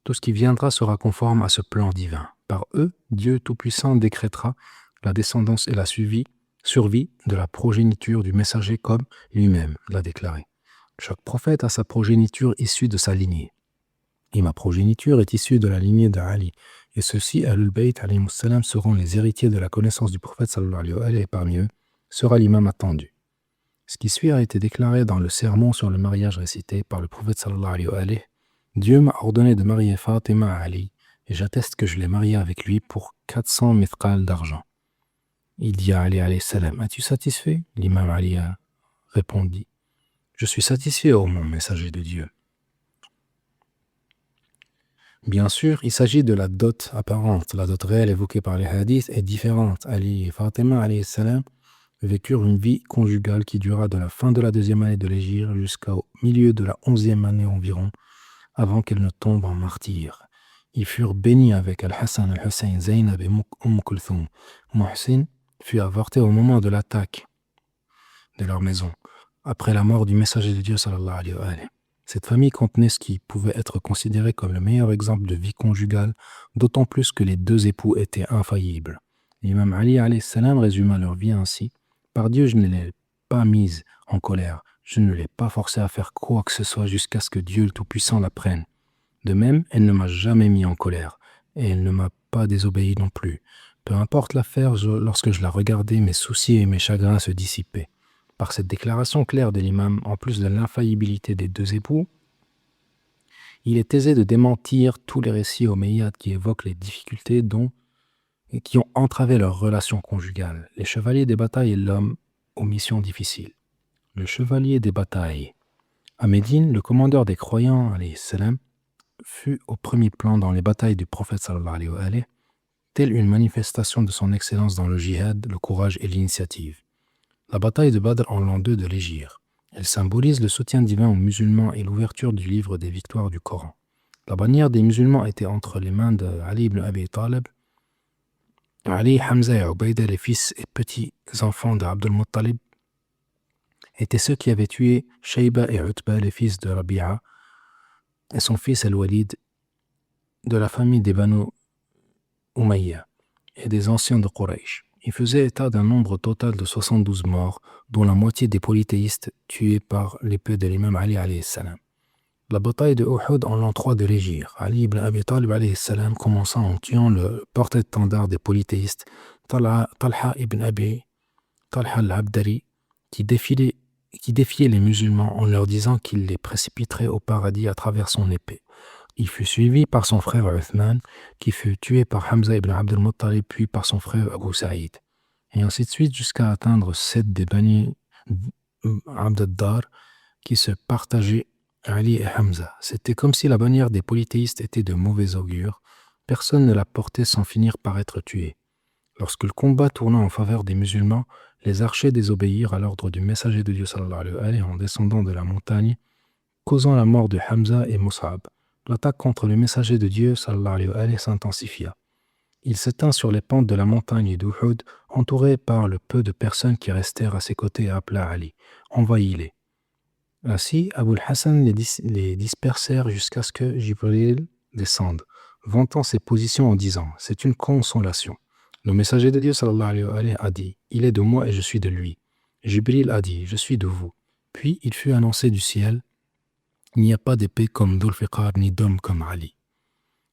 [SPEAKER 1] Tout ce qui viendra sera conforme à ce plan divin. Par eux, Dieu Tout-Puissant décrétera la descendance et la survie de la progéniture du messager comme lui-même l'a déclaré. Chaque prophète a sa progéniture issue de sa lignée. Et ma progéniture est issue de la lignée d'Ali. Et ceux-ci, Ahlul Bayt alayhimus salam, seront les héritiers de la connaissance du prophète sallallahu alayhi wa sallam, et parmi eux sera l'imam attendu. Ce qui suit a été déclaré dans le sermon sur le mariage récité par le prophète sallallahu alayhi wa sallam. Dieu m'a ordonné de marier Fatima à Ali, et j'atteste que je l'ai marié avec lui pour 400 mithqal d'argent. Il dit à Ali alayhi salam, as-tu satisfait? L'imam Ali a répondu, je suis satisfait, ô mon messager de Dieu. Bien sûr, il s'agit de la dot apparente. La dot réelle évoquée par les hadiths est différente. Ali et Fatima alayhi salam vécurent une vie conjugale qui dura de la fin de la 2e année de l'hégire jusqu'au milieu de la 11e année environ, avant qu'elle ne tombe en martyr. Ils furent bénis avec Al-Hassan, Al-Hussein, Zaynab et Kulthum. Muhsin fut avorté au moment de l'attaque de leur maison, après la mort du messager de Dieu sallallahu alayhi wa sallam. Cette famille contenait ce qui pouvait être considéré comme le meilleur exemple de vie conjugale, d'autant plus que les deux époux étaient infaillibles. L'imam Ali alayhi salam résuma leur vie ainsi. Par Dieu, je ne l'ai pas mise en colère. Je ne l'ai pas forcée à faire quoi que ce soit jusqu'à ce que Dieu le Tout-Puissant la prenne. De même, elle ne m'a jamais mis en colère, et elle ne m'a pas désobéi non plus. Peu importe l'affaire, lorsque je la regardais, mes soucis et mes chagrins se dissipaient. Par cette déclaration claire de l'imam, en plus de l'infaillibilité des deux époux, il est aisé de démentir tous les récits omeyyades qui évoquent les difficultés qui ont entravé leur relation conjugale. Les chevaliers des batailles et l'homme aux missions difficiles. Le chevalier des batailles. À Médine, le commandeur des croyants, alayhi salam, fut au premier plan dans les batailles du prophète sallallahu alayhi wa sallam, telle une manifestation de son excellence dans le jihad, le courage et l'initiative. La bataille de Badr en l'an 2 de l'hégire. Elle symbolise le soutien divin aux musulmans et l'ouverture du livre des victoires du Coran. La bannière des musulmans était entre les mains de Ali ibn Abi Talib. Ali, Hamza et Ubayda, les fils et petits-enfants d'Abdul Muttalib, étaient ceux qui avaient tué Shayba et Utba, les fils de Rabi'a, et son fils Al-Walid, de la famille des Banu Umayya et des anciens de Quraysh. Il faisait état d'un nombre total de 72 morts, dont la moitié des polythéistes tués par l'épée de l'imam Ali alayhi salam. La bataille de Uhud en l'an 3 de l'hégire. Ali ibn Abi Talib alayhi salam commença en tuant le porte-étendard des polythéistes, Talha ibn Abi Talha al-Abdari, qui défiait les musulmans en leur disant qu'il les précipiterait au paradis à travers son épée. Il fut suivi par son frère Uthman, qui fut tué par Hamza ibn Abdul Muttalib, puis par son frère Abu Saïd, et ainsi de suite jusqu'à atteindre 7 des Bani Abd ad-Dar qui se partageaient Ali et Hamza. C'était comme si la bannière des polythéistes était de mauvais augure. Personne ne la portait sans finir par être tué. Lorsque le combat tourna en faveur des musulmans, les archers désobéirent à l'ordre du messager de Dieu sallallahu alayhi wa sallam en descendant de la montagne, causant la mort de Hamza et Mus'ab. L'attaque contre le messager de Dieu sallallahu alayhi wa sallam s'intensifia. Il se tint sur les pentes de la montagne d'Uhud, entouré par le peu de personnes qui restèrent à ses côtés et appela Ali. Envahis-les. Ainsi, Abu al-Hassan les dispersèrent jusqu'à ce que Jibril descende, vantant ses positions en disant « C'est une consolation ». Le messager de Dieu sallallahu alayhi wa alayhi, a dit « Il est de moi et je suis de lui ». Jibril a dit « Je suis de vous ». Puis il fut annoncé du ciel « Il n'y a pas d'épée comme Dhul-Fiqar ni d'homme comme Ali ».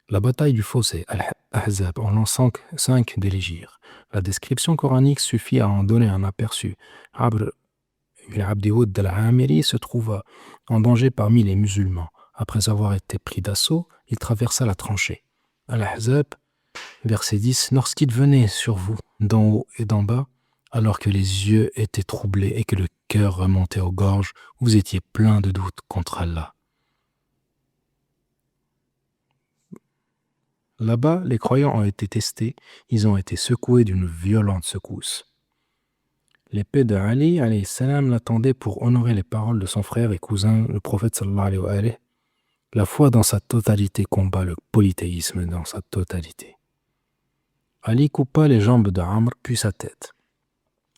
[SPEAKER 1] La bataille du fossé, Al-Ahzab, en lançant 5 des légires. La description coranique suffit à en donner un aperçu. Abr ibn Abdi Wud al-Amiri se trouva en danger parmi les musulmans. Après avoir été pris d'assaut, il traversa la tranchée. Al-Ahzab, verset 10, « Lorsqu'il venait sur vous, d'en haut et d'en bas, alors que les yeux étaient troublés et que le cœur remontait aux gorges, vous étiez plein de doutes contre Allah. » Là-bas, les croyants ont été testés, ils ont été secoués d'une violente secousse. L'épée de Ali alayhi salam l'attendait pour honorer les paroles de son frère et cousin, le prophète sallallahu alayhi wa alayhi. La foi dans sa totalité combat le polythéisme dans sa totalité. Ali coupa les jambes de Amr puis sa tête.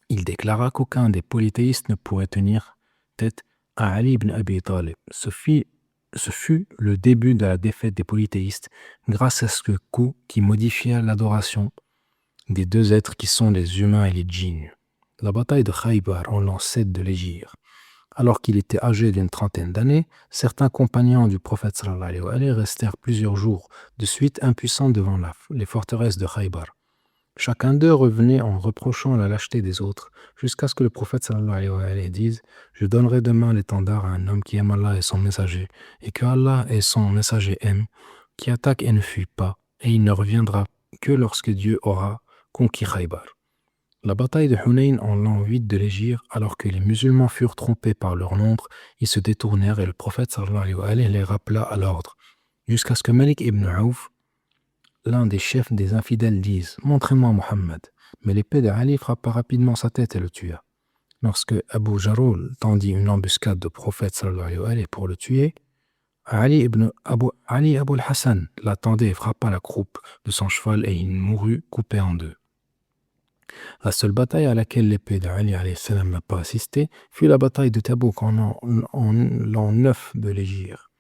[SPEAKER 1] Il déclara qu'aucun des polythéistes ne pourrait tenir tête à Ali ibn Abi Talib. Ce fut le début de la défaite des polythéistes grâce à ce coup qui modifia l'adoration des deux êtres qui sont les humains et les djinns. La bataille de Khaybar en l'an 7 de l'Hégire. Alors qu'il était âgé d'une 30aine d'années, certains compagnons du prophète sallallahu alayhi wa alayhi restèrent plusieurs jours de suite impuissants devant les forteresses de Khaybar. Chacun d'eux revenait en reprochant la lâcheté des autres, jusqu'à ce que le prophète sallallahu alayhi wa alayhi dise « Je donnerai demain l'étendard à un homme qui aime Allah et son messager, et que Allah et son messager aiment, qui attaque et ne fuit pas, et il ne reviendra que lorsque Dieu aura conquis Khaybar. » La bataille de Hunayn en l'an 8 de l'Hégire, alors que les musulmans furent trompés par leur nombre, ils se détournèrent et le prophète sallallahu alayhi wa alayhi les rappela à l'ordre, jusqu'à ce que Malik ibn Auf, l'un des chefs des infidèles, dise « Montrez-moi Mohammed ». Mais l'épée de Ali frappa rapidement sa tête et le tua. Lorsque Abu Jarul tendit une embuscade au prophète sallallahu alayhi wa alayhi pour le tuer, Ali Abu al-Hassan l'attendait et frappa la croupe de son cheval et il mourut coupé en deux. La seule bataille à laquelle l'épée de Ali alayhi salam n'a pas assisté fut la bataille de Tabouk en l'an 9 de l'Hégire.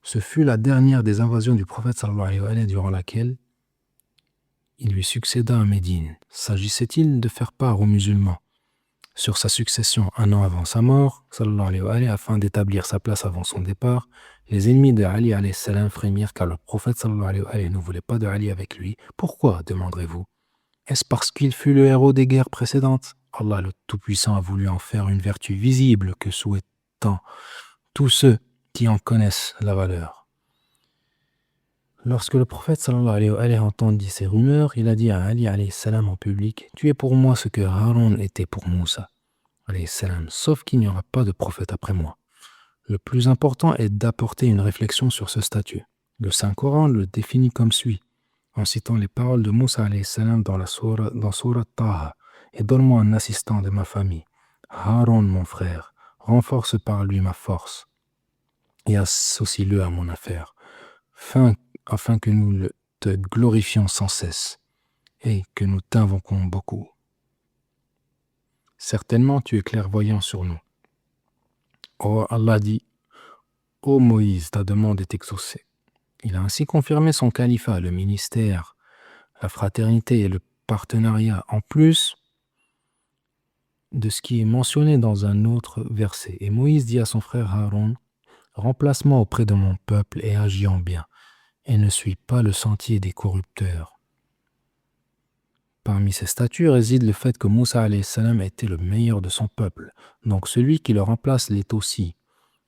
[SPEAKER 1] Ce fut la dernière des invasions du prophète sallallahu alayhi wa alayhi durant laquelle il lui succéda à Médine. S'agissait-il de faire part aux musulmans sur sa succession un an avant sa mort, sallallahu alayhi wa alayhi, afin d'établir sa place avant son départ? Les ennemis de Ali alayhi salam frémirent car le prophète sallallahu alayhi wa alayhi ne voulait pas de Ali avec lui. Pourquoi, demanderez-vous? Est-ce parce qu'il fut le héros des guerres précédentes? Allah le Tout-Puissant a voulu en faire une vertu visible que souhaitant tous ceux qui en connaissent la valeur. Lorsque le prophète sallallahu alayhi wa alayhi entendit ces rumeurs, il a dit à Ali alayhi salam en public « Tu es pour moi ce que Haroun était pour Moussa, alayhi salam, sauf qu'il n'y aura pas de prophète après moi. » Le plus important est d'apporter une réflexion sur ce statut. Le Saint-Coran le définit comme suit, en citant les paroles de Moussa alayhi salam dans sourate Taha. « Et donne-moi un assistant de ma famille, Haroun mon frère, renforce par lui ma force, et associe-le à mon affaire, afin que nous te glorifions sans cesse et que nous t'invoquons beaucoup. Certainement tu es clairvoyant sur nous. » Oh, Allah dit « Ô Moïse, ta demande est exaucée. » Il a ainsi confirmé son califat, le ministère, la fraternité et le partenariat, en plus de ce qui est mentionné dans un autre verset. Et Moïse dit à son frère Haroun « Remplace-moi auprès de mon peuple et agis en bien, et ne suis pas le sentier des corrupteurs. » Parmi ces statuts réside le fait que Moussa alayhi salam a été le meilleur de son peuple, donc celui qui le remplace l'est aussi.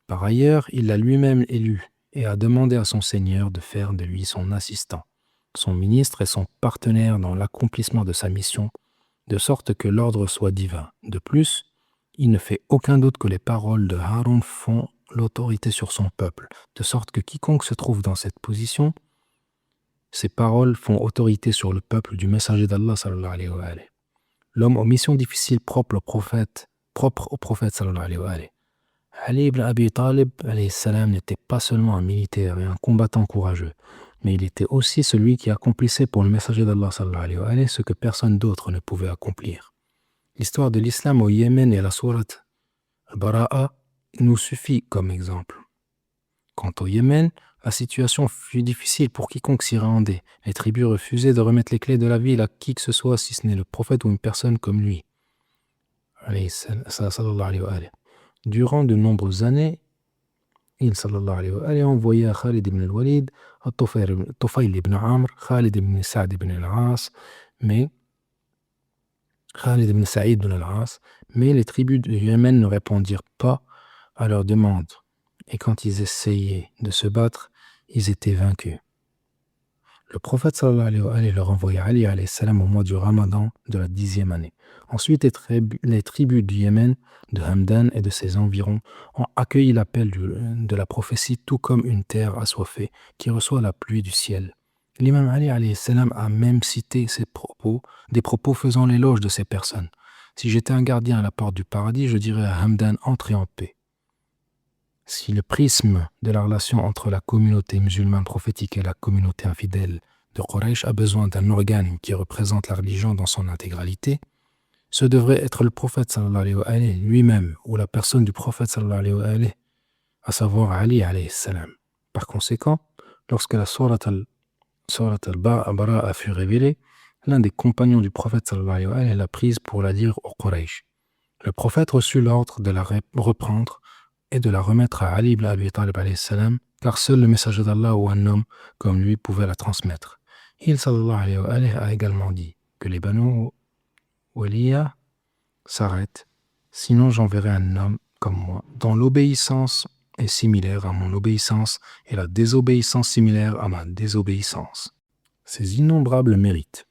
[SPEAKER 1] Par ailleurs, il l'a lui-même élu et a demandé à son Seigneur de faire de lui son assistant, son ministre et son partenaire dans l'accomplissement de sa mission, de sorte que l'ordre soit divin. De plus, il ne fait aucun doute que les paroles de Haroun font l'autorité sur son peuple, de sorte que quiconque se trouve dans cette position, ces paroles font autorité sur le peuple du messager d'Allah sallallahu alayhi wa alayhi. L'homme aux missions difficiles propres au prophète sallallahu alayhi wa alayhi. Ali ibn Abi Talib alayhi salam n'était pas seulement un militaire et un combattant courageux, mais il était aussi celui qui accomplissait pour le messager d'Allah sallallahu alayhi wa alayhi, ce que personne d'autre ne pouvait accomplir. L'histoire de l'islam au Yémen et la sourate Al-Bara'a nous suffit comme exemple. Quant au Yémen, la situation fut difficile pour quiconque s'y rendait. Les tribus refusaient de remettre les clés de la ville à qui que ce soit, si ce n'est le prophète ou une personne comme lui. Sallallahu alayhi wa alayhi. Durant de nombreuses années, il sallallahu alayhi wa alayhi envoya Khalid ibn al-Walid, Tufayl ibn Amr, Khalid ibn Sa'd ibn al-As, mais les tribus du Yémen ne répondirent pas à leurs demandes. Et quand ils essayaient de se battre, ils étaient vaincus. Le prophète sallallahu alayhi wa alayhi leur envoya Ali alayhi salam au mois du Ramadan de la 10e année. Ensuite, les tribus du Yémen, de Hamdan et de ses environs, ont accueilli l'appel de la prophétie, tout comme une terre assoiffée qui reçoit la pluie du ciel. L'imam Ali alayhi salam a même cité des propos faisant l'éloge de ces personnes. Si j'étais un gardien à la porte du paradis, je dirais à Hamdan, entrez en paix. Si le prisme de la relation entre la communauté musulmane prophétique et la communauté infidèle de Quraysh a besoin d'un organe qui représente la religion dans son intégralité, ce devrait être le prophète sallallahu alayhi wa alayhi lui-même ou la personne du prophète sallallahu alayhi wa alayhi, à savoir Ali alayhi salam. Par conséquent, lorsque la sourate al-Bara'a fut révélée, l'un des compagnons du prophète sallallahu alayhi wa alayhi l'a prise pour la dire au Quraysh. Le prophète reçut l'ordre de la reprendre et de la remettre à Ali ibn Abi Talib alayhi salam, car seul le messager d'Allah ou un homme comme lui pouvait la transmettre. Il sallallahu alayhi wa alayhi a également dit que les Banu Waliya s'arrêtent, sinon j'enverrai un homme comme moi, dont l'obéissance est similaire à mon obéissance et la désobéissance similaire à ma désobéissance. Ces innombrables mérites.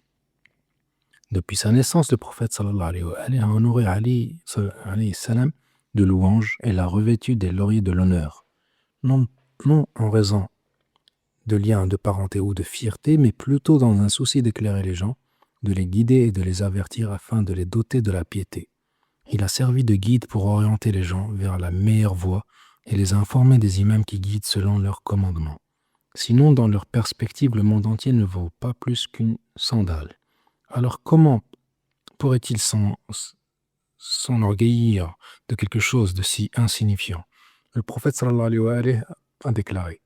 [SPEAKER 1] Depuis sa naissance, le prophète sallallahu alayhi wa alayhi a honoré Ali alayhi salam de louange et l'a revêtu des lauriers de l'honneur, non en raison de liens de parenté ou de fierté, mais plutôt dans un souci d'éclairer les gens, de les guider et de les avertir afin de les doter de la piété. Il a servi de guide pour orienter les gens vers la meilleure voie et les informer des imams qui guident selon leurs commandements. Sinon, dans leur perspective, le monde entier ne vaut pas plus qu'une sandale. Alors comment pourrait-il s'enorgueillir de quelque chose de si insignifiant? Le prophète sallallahu alayhi wa alayhi a déclaré: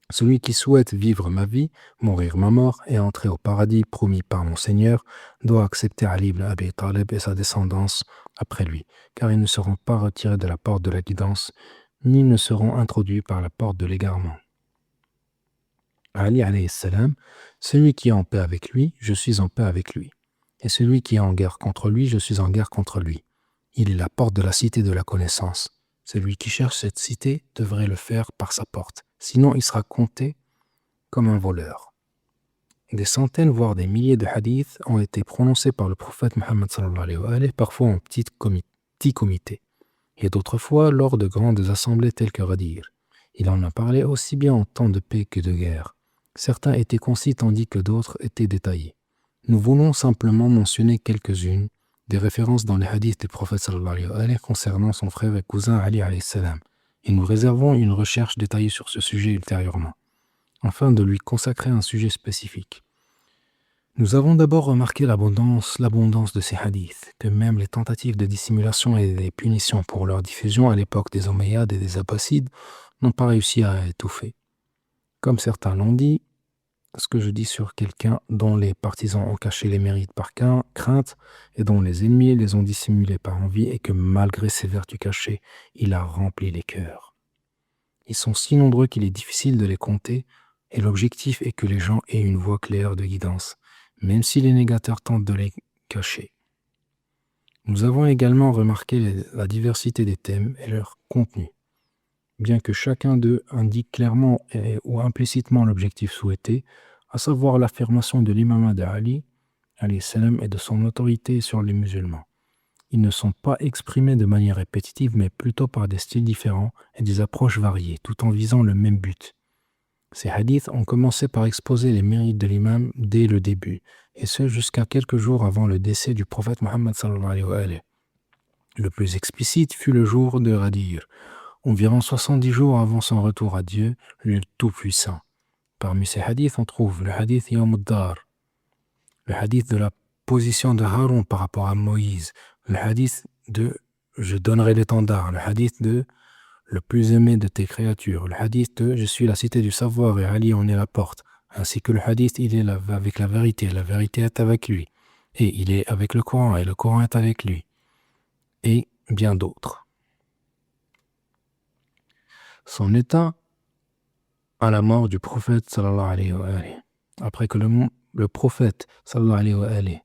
[SPEAKER 1] celui qui souhaite vivre ma vie, mourir ma mort et entrer au paradis promis par mon Seigneur doit accepter Ali ibn Abi Talib et sa descendance après lui, car ils ne seront pas retirés de la porte de la guidance, ni ne seront introduits par la porte de l'égarement. Ali alayhi salam, celui qui est en paix avec lui, je suis en paix avec lui. Et celui qui est en guerre contre lui, je suis en guerre contre lui. Il est la porte de la cité de la connaissance. Celui qui cherche cette cité devrait le faire par sa porte. Sinon, il sera compté comme un voleur. Des centaines, voire des milliers de hadiths ont été prononcés par le prophète Muhammad sallallahu alayhi wa alayhi, parfois en petits comités, et d'autres fois lors de grandes assemblées telles que Ghadir. Il en a parlé aussi bien en temps de paix que de guerre. Certains étaient concis tandis que d'autres étaient détaillés. Nous voulons simplement mentionner quelques-unes des références dans les hadiths du prophète sallallahu alayhi wa alayhi concernant son frère et cousin Ali alayhi salam, et nous réservons une recherche détaillée sur ce sujet ultérieurement, afin de lui consacrer un sujet spécifique. Nous avons d'abord remarqué l'abondance de ces hadiths, que même les tentatives de dissimulation et les punitions pour leur diffusion à l'époque des Omeyyades et des Abbassides n'ont pas réussi à étouffer. Comme certains l'ont dit, ce que je dis sur quelqu'un dont les partisans ont caché les mérites par crainte et dont les ennemis les ont dissimulés par envie et que malgré ses vertus cachées, il a rempli les cœurs. Ils sont si nombreux qu'il est difficile de les compter et l'objectif est que les gens aient une voie claire de guidance, même si les négateurs tentent de les cacher. Nous avons également remarqué la diversité des thèmes et leur contenu. Bien que chacun d'eux indique clairement ou implicitement l'objectif souhaité, à savoir l'affirmation de l'imam d'Ali alayhi salam et de son autorité sur les musulmans. Ils ne sont pas exprimés de manière répétitive, mais plutôt par des styles différents et des approches variées, tout en visant le même but. Ces hadiths ont commencé par exposer les mérites de l'imam dès le début, et ce jusqu'à quelques jours avant le décès du prophète Muhammad sallallahu alayhi wa alayhi. Le plus explicite fut le jour de Ghadir, environ 70 jours avant son retour à Dieu, le Tout-Puissant. Parmi ces hadiths, on trouve le hadith Yawm ad-Dar, le hadith de la position de Haroun par rapport à Moïse, le hadith de je donnerai l'étendard, le hadith de le plus aimé de tes créatures, le hadith de je suis la cité du savoir et Ali en est la porte, ainsi que le hadith il est avec la vérité est avec lui, et il est avec le Coran et le Coran est avec lui, et bien d'autres. Son état à la mort du prophète sallallahu alayhi wa alayhi. Après que le prophète sallallahu alayhi wa alayhi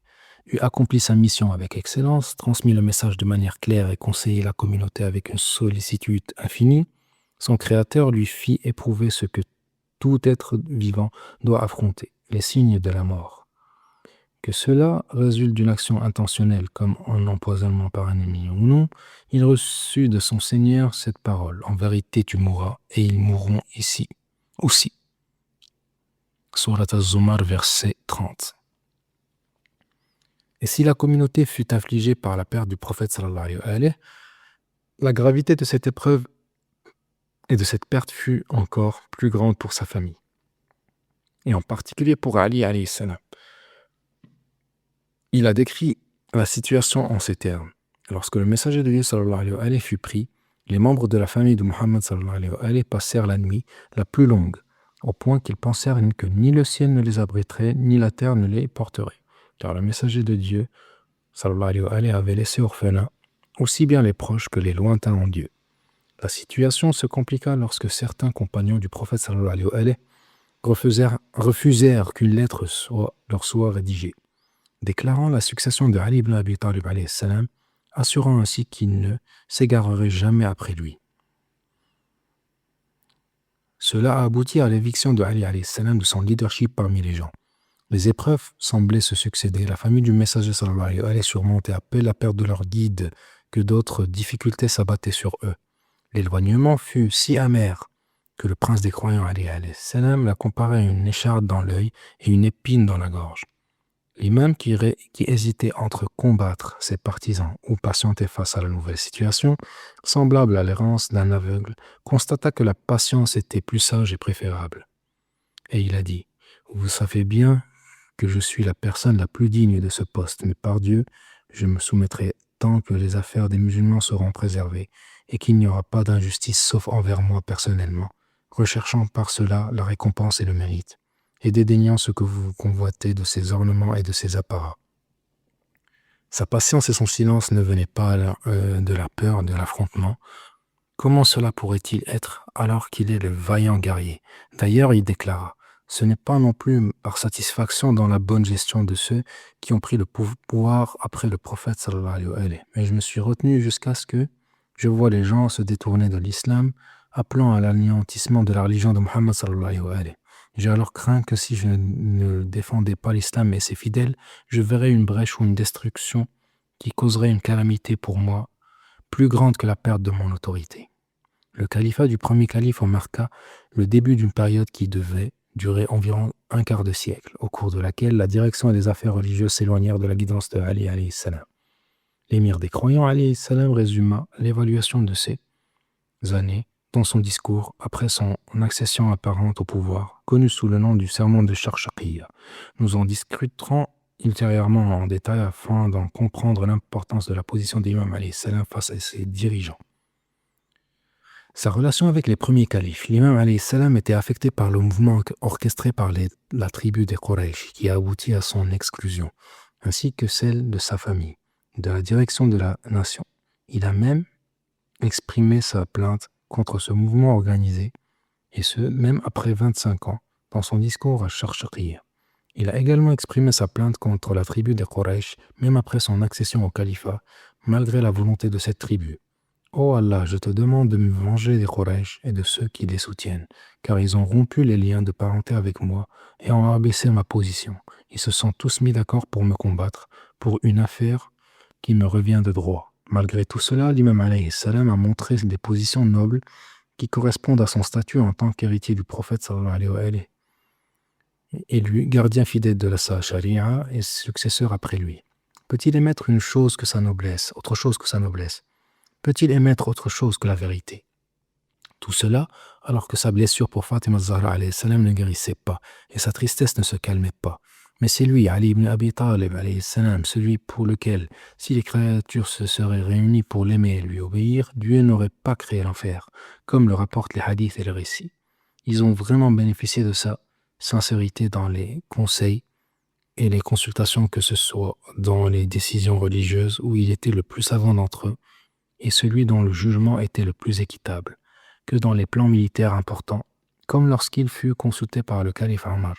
[SPEAKER 1] eut accompli sa mission avec excellence, transmis le message de manière claire et conseillé la communauté avec une sollicitude infinie, son créateur lui fit éprouver ce que tout être vivant doit affronter, les signes de la mort. Que cela résulte d'une action intentionnelle comme un empoisonnement par un ennemi ou non, il reçut de son Seigneur cette parole: en vérité tu mourras et ils mourront ici aussi. Surat Az-Zumar, verset 30. Et si la communauté fut affligée par la perte du prophète sallallahu alayhi wa alayhi, la gravité de cette épreuve et de cette perte fut encore plus grande pour sa famille. Et en particulier pour Ali alayhi salam. Il a décrit la situation en ces termes. Lorsque le messager de Dieu sallallahu alayhi wa alayhi fut pris, les membres de la famille de Muhammad sallallahu alayhi wa alayhi passèrent la nuit la plus longue, au point qu'ils pensèrent que ni le ciel ne les abriterait, ni la terre ne les porterait. Car le messager de Dieu sallallahu alayhi wa alayhi avait laissé orphelins aussi bien les proches que les lointains en Dieu. La situation se compliqua lorsque certains compagnons du prophète sallallahu alayhi wa alayhi refusèrent qu'une lettre leur soit rédigée, déclarant la succession de Ali ibn Abi Talib alayhi salam, assurant ainsi qu'il ne s'égarerait jamais après lui. Cela a abouti à l'éviction de Ali alayhi salam de son leadership parmi les gens. Les épreuves semblaient se succéder. La famille du messager sallallahu alayhi wa alayhi surmontait à peine la perte de leur guide que d'autres difficultés s'abattaient sur eux. L'éloignement fut si amer que le prince des croyants alayhi salam l'a comparé à une écharde dans l'œil et une épine dans la gorge. L'imam qui hésitait entre combattre ses partisans ou patienter face à la nouvelle situation, semblable à l'errance d'un aveugle, constata que la patience était plus sage et préférable. Et il a dit: vous savez bien que je suis la personne la plus digne de ce poste, mais par Dieu, je me soumettrai tant que les affaires des musulmans seront préservées et qu'il n'y aura pas d'injustice sauf envers moi personnellement, recherchant par cela la récompense et le mérite, et dédaignant ce que vous convoitez de ses ornements et de ses apparats. Sa patience et son silence ne venaient pas de la peur, de l'affrontement. Comment cela pourrait-il être alors qu'il est le vaillant guerrier? D'ailleurs, il déclara: ce n'est pas non plus par satisfaction dans la bonne gestion de ceux qui ont pris le pouvoir après le prophète sallallahu alayhi wa alayhi, mais je me suis retenu jusqu'à ce que je vois les gens se détourner de l'islam, appelant à l'anéantissement de la religion de Muhammad sallallahu alayhi wa alayhi. J'ai alors craint que si je ne défendais pas l'islam et ses fidèles, je verrais une brèche ou une destruction qui causerait une calamité pour moi plus grande que la perte de mon autorité. Le califat du premier calife en marqua le début d'une période qui devait durer environ un quart de siècle, au cours de laquelle la direction des affaires religieuses s'éloignèrent de la guidance de Ali alayhi salam. L'émir des croyants alayhi salam résuma l'évaluation de ces années dans son discours après son accession apparente au pouvoir, connu sous le nom du sermon de Charchaqiyya. Nous en discuterons ultérieurement en détail afin d'en comprendre l'importance de la position d'Imam alayhi salam face à ses dirigeants. Sa relation avec les premiers califes, l'imam alayhi salam était affecté par le mouvement orchestré par la tribu des Quraysh qui a abouti à son exclusion, ainsi que celle de sa famille, de la direction de la nation. Il a même exprimé sa plainte contre ce mouvement organisé, et ce, même après 25 ans, dans son discours à Charchaqiyya. Il a également exprimé sa plainte contre la tribu des Quraysh, même après son accession au califat, malgré la volonté de cette tribu. « Oh Allah, je te demande de me venger des Quraysh et de ceux qui les soutiennent, car ils ont rompu les liens de parenté avec moi et ont abaissé ma position. Ils se sont tous mis d'accord pour me combattre, pour une affaire qui me revient de droit. » Malgré tout cela, l'imam alayhi salam a montré des positions nobles qui correspondent à son statut en tant qu'héritier du prophète sallallahu alayhi wa alayhi, élu gardien fidèle de sa charia et successeur après lui. Peut-il émettre autre chose que sa noblesse? Peut-il émettre autre chose que la vérité? Tout cela alors que sa blessure pour Fatima Zahra alayhi salam ne guérissait pas et sa tristesse ne se calmait pas. Mais c'est lui, Ali ibn Abi Talib alayhi salam, celui pour lequel, si les créatures se seraient réunies pour l'aimer et lui obéir, Dieu n'aurait pas créé l'enfer, comme le rapportent les hadiths et les récits. Ils ont vraiment bénéficié de sa sincérité dans les conseils et les consultations, que ce soit dans les décisions religieuses où il était le plus savant d'entre eux, et celui dont le jugement était le plus équitable, que dans les plans militaires importants, comme lorsqu'il fut consulté par le calife Omar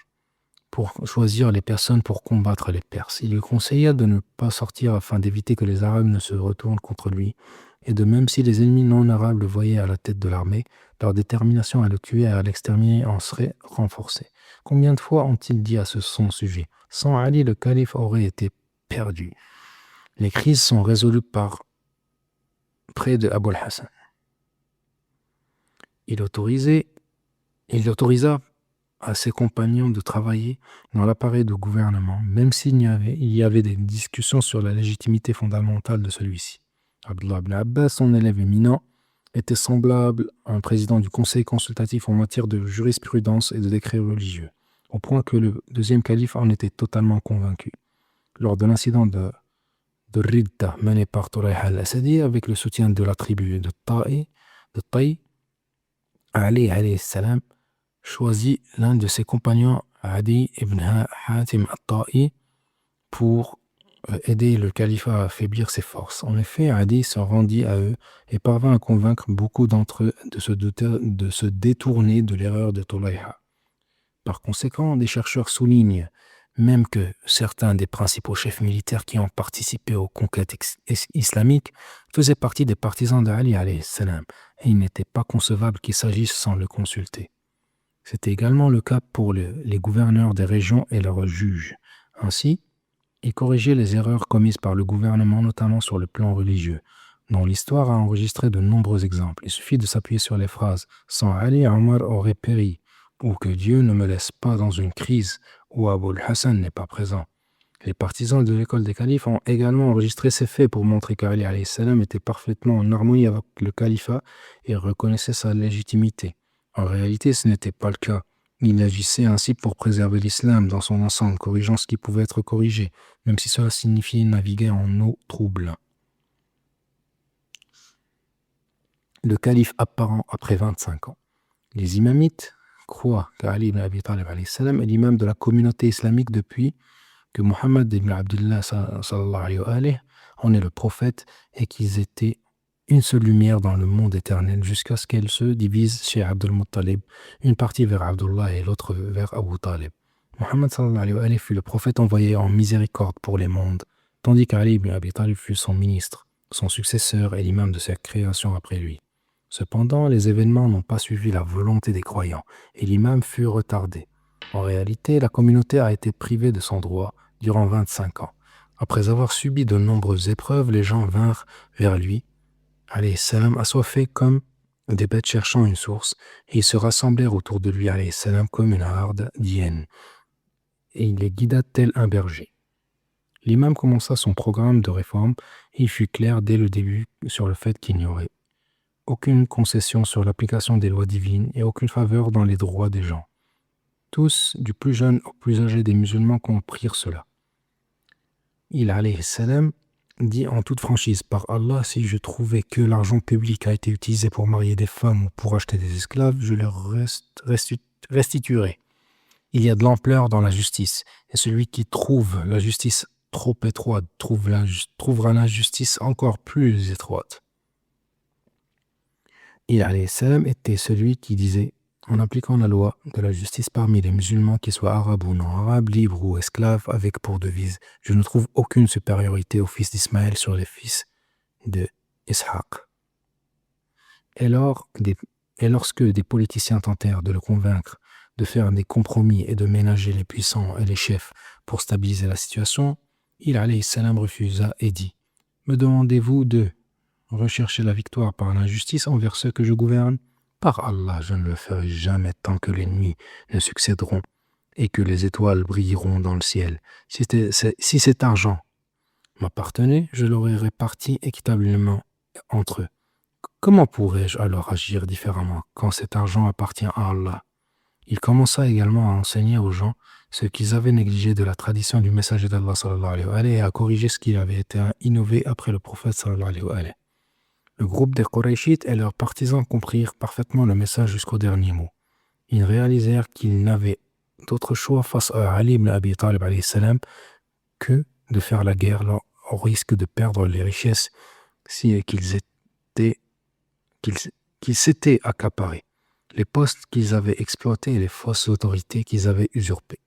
[SPEAKER 1] pour choisir les personnes pour combattre les Perses. Il lui conseilla de ne pas sortir afin d'éviter que les Arabes ne se retournent contre lui, et de même si les ennemis non arabes le voyaient à la tête de l'armée, leur détermination à le tuer et à l'exterminer en serait renforcée. Combien de fois ont-ils dit à son sujet: sans Ali, le calife aurait été perdu. Les crises sont résolues près de Abul Hassan. Il autorisa à ses compagnons de travailler dans l'appareil du gouvernement, même s'il y avait des discussions sur la légitimité fondamentale de celui-ci. Abdullah ibn Abbas, son élève éminent, était semblable à un président du conseil consultatif en matière de jurisprudence et de décrets religieux, au point que le deuxième calife en était totalement convaincu. Lors de l'incident de Ridda mené par Turayh al-Asadi avec le soutien de la tribu de Taï, Ali alayhi salam choisit l'un de ses compagnons, Adi ibn Hatim al-Ta'i, pour aider le califat à affaiblir ses forces. En effet, Adi se rendit à eux et parvint à convaincre beaucoup d'entre eux de se détourner de l'erreur de Tulayha. Par conséquent, des chercheurs soulignent même que certains des principaux chefs militaires qui ont participé aux conquêtes islamiques faisaient partie des partisans d'Ali alayhi salam, et il n'était pas concevable qu'il s'agisse sans le consulter. C'était également le cas pour les gouverneurs des régions et leurs juges. Ainsi, ils corrigeaient les erreurs commises par le gouvernement, notamment sur le plan religieux, dont l'histoire a enregistré de nombreux exemples. Il suffit de s'appuyer sur les phrases « Sans Ali, Omar aurait péri » ou « Que Dieu ne me laisse pas dans une crise où Abul Hassan n'est pas présent ». Les partisans de l'école des califes ont également enregistré ces faits pour montrer qu'Ali alayhi salam était parfaitement en harmonie avec le califat et reconnaissait sa légitimité. En réalité, ce n'était pas le cas. Il agissait ainsi pour préserver l'islam dans son ensemble, corrigeant ce qui pouvait être corrigé, même si cela signifiait naviguer en eau trouble. Le calife apparent après 25 ans. Les imamites croient qu'Ali ibn Abi Talib alayhi salam est l'imam de la communauté islamique depuis que Muhammad ibn Abdullah sallallahu alayhi en est le prophète et qu'ils étaient une seule lumière dans le monde éternel jusqu'à ce qu'elle se divise chez Abdul Muttalib, une partie vers Abdullah et l'autre vers Abu Talib. Muhammad sallallahu alayhi wa fut le prophète envoyé en miséricorde pour les mondes, tandis qu'Ali ibn Abi Talib fut son ministre, son successeur et l'imam de sa création après lui. Cependant, les événements n'ont pas suivi la volonté des croyants et l'imam fut retardé. En réalité, la communauté a été privée de son droit durant 25 ans. Après avoir subi de nombreuses épreuves, les gens vinrent vers lui, alayhi salam, assoiffés comme des bêtes cherchant une source, et ils se rassemblèrent autour de lui, alayhi salam, comme une harde d'hyènes. Et il les guida tel un berger. L'imam commença son programme de réforme et il fut clair dès le début sur le fait qu'il n'y aurait aucune concession sur l'application des lois divines et aucune faveur dans les droits des gens. Tous, du plus jeune au plus âgé des musulmans, comprirent cela. Il, alayhi salam, dit en toute franchise: par Allah, si je trouvais que l'argent public a été utilisé pour marier des femmes ou pour acheter des esclaves, je leur restituerai. Il y a de l'ampleur dans la justice, et celui qui trouve la justice trop étroite trouvera l'injustice encore plus étroite. Il, alayhi salam, était celui qui disait, en appliquant la loi de la justice parmi les musulmans, qu'ils soient arabes ou non arabes, libres ou esclaves, avec pour devise: je ne trouve aucune supériorité aux fils d'Ismaël sur les fils de Ishaq. Et lorsque des politiciens tentèrent de le convaincre de faire des compromis et de ménager les puissants et les chefs pour stabiliser la situation, il, alayhi salam, refusa et dit: me demandez-vous de rechercher la victoire par l'injustice envers ceux que je gouverne? Par Allah, je ne le ferai jamais tant que les nuits ne succéderont et que les étoiles brilleront dans le ciel. Si cet argent m'appartenait, je l'aurais réparti équitablement entre eux. Comment pourrais-je alors agir différemment quand cet argent appartient à Allah? Il commença également à enseigner aux gens ce qu'ils avaient négligé de la tradition du messager d'Allah sallallahu alayhi wa sallam et à corriger ce qui avait été innové après le prophète sallallahu alayhi wa sallam. Le groupe des Qurayshites et leurs partisans comprirent parfaitement le message jusqu'au dernier mot. Ils réalisèrent qu'ils n'avaient d'autre choix face à Ali ibn Abi Talib alayhi salam que de faire la guerre au risque de perdre les richesses qu'ils s'étaient accaparées, les postes qu'ils avaient exploités et les fausses autorités qu'ils avaient usurpées.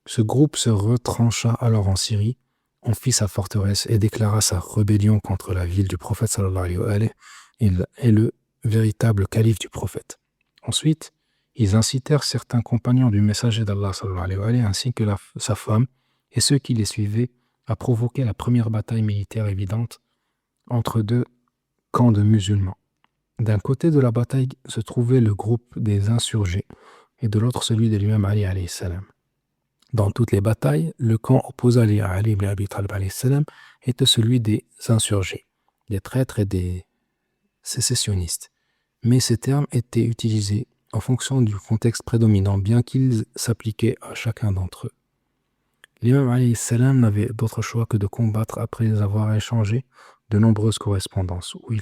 [SPEAKER 1] Ce groupe se retrancha alors en Syrie, en fit sa forteresse et déclara sa rébellion contre la ville du prophète sallallahu alayhi wa sallam et le véritable calife du prophète. Ensuite, ils incitèrent certains compagnons du messager d'Allah sallallahu alayhi wa sallam ainsi que sa femme et ceux qui les suivaient à provoquer la première bataille militaire évidente entre deux camps de musulmans. D'un côté de la bataille se trouvait le groupe des insurgés et de l'autre celui de l'imam Ali alayhi salam. Dans toutes les batailles, le camp opposé à Ali ibn Abi Talib alayhi salam était celui des insurgés, des traîtres et des sécessionnistes. Mais ces termes étaient utilisés en fonction du contexte prédominant, bien qu'ils s'appliquaient à chacun d'entre eux. L'imam alayhi salam n'avait d'autre choix que de combattre après avoir échangé de nombreuses correspondances où il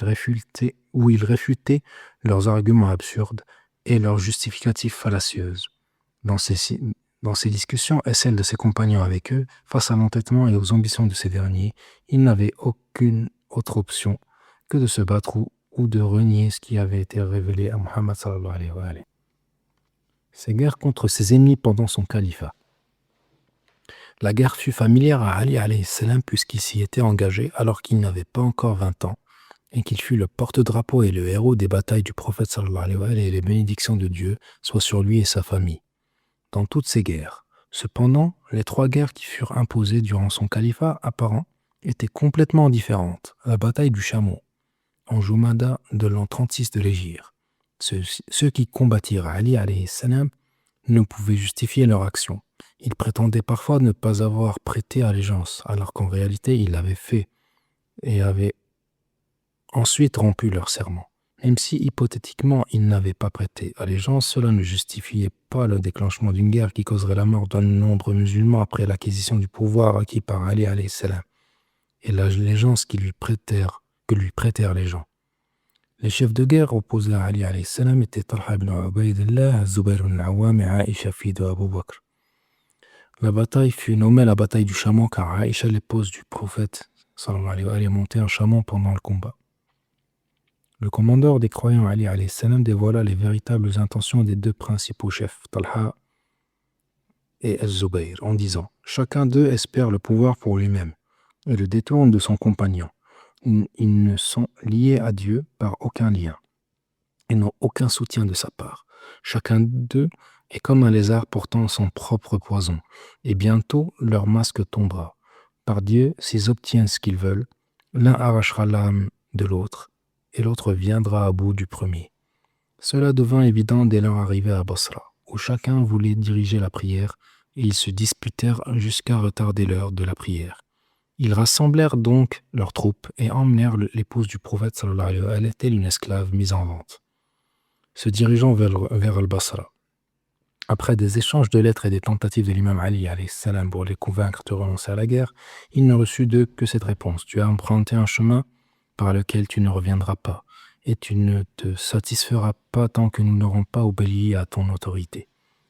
[SPEAKER 1] réfutait leurs arguments absurdes et leurs justificatifs fallacieux. Dans ces discussions et celles de ses compagnons avec eux, face à l'entêtement et aux ambitions de ces derniers, il n'avait aucune autre option que de se battre ou de renier ce qui avait été révélé à Muhammad sallallahu alayhi wa sallam. Ses guerres contre ses ennemis pendant son califat. La guerre fut familière à Ali alayhi salam puisqu'il s'y était engagé alors qu'il n'avait pas encore 20 ans et qu'il fut le porte-drapeau et le héros des batailles du prophète sallallahu alayhi wa sallam et les bénédictions de Dieu soient sur lui et sa famille. Dans toutes ces guerres. Cependant, les 3 guerres qui furent imposées durant son califat apparent étaient complètement différentes. La bataille du Chameau, en Jumada de l'an 36 de l'Hégire. Ceux qui combattirent Ali alayhi salam ne pouvaient justifier leur action. Ils prétendaient parfois ne pas avoir prêté allégeance, alors qu'en réalité, ils l'avaient fait et avaient ensuite rompu leur serment. Même si, hypothétiquement, ils n'avaient pas prêté allégeance, cela ne justifiait pas le déclenchement d'une guerre qui causerait la mort d'un nombre musulman après l'acquisition du pouvoir acquis par Ali alayhi salam et l'allégeance que lui prêtèrent les gens. Les chefs de guerre opposés à Ali alayhi salam étaient Talha ibn Ubaydillah, Zubayr ibn al-Awwam et Aïcha fille de Abu Bakr. La bataille fut nommée la bataille du chameau car Aïcha, l'épouse du prophète, sallallahu alayhi wa sallam, montait un chameau pendant le combat. Le commandeur des croyants Ali alayhi salam dévoila les véritables intentions des 2 principaux chefs, Talha et Az-Zubayr, en disant « Chacun d'eux espère le pouvoir pour lui-même et le détourne de son compagnon. Ils ne sont liés à Dieu par aucun lien et n'ont aucun soutien de sa part. Chacun d'eux est comme un lézard portant son propre poison, et bientôt leur masque tombera. Par Dieu, s'ils obtiennent ce qu'ils veulent, l'un arrachera l'âme de l'autre, et l'autre viendra à bout du premier. Cela devint évident dès leur arrivée à Basra, où chacun voulait diriger la prière, et ils se disputèrent jusqu'à retarder l'heure de la prière. Ils rassemblèrent donc leurs troupes et emmenèrent l'épouse du prophète sallallahu alayhi wa sallam, telle une esclave mise en vente, se dirigeant vers Al-Basra. Après des échanges de lettres et des tentatives de l'imam Ali alayhi salam pour les convaincre de renoncer à la guerre, il ne reçut d'eux que cette réponse: Tu as emprunté un chemin par lequel tu ne reviendras pas, et tu ne te satisferas pas tant que nous n'aurons pas obéi à ton autorité.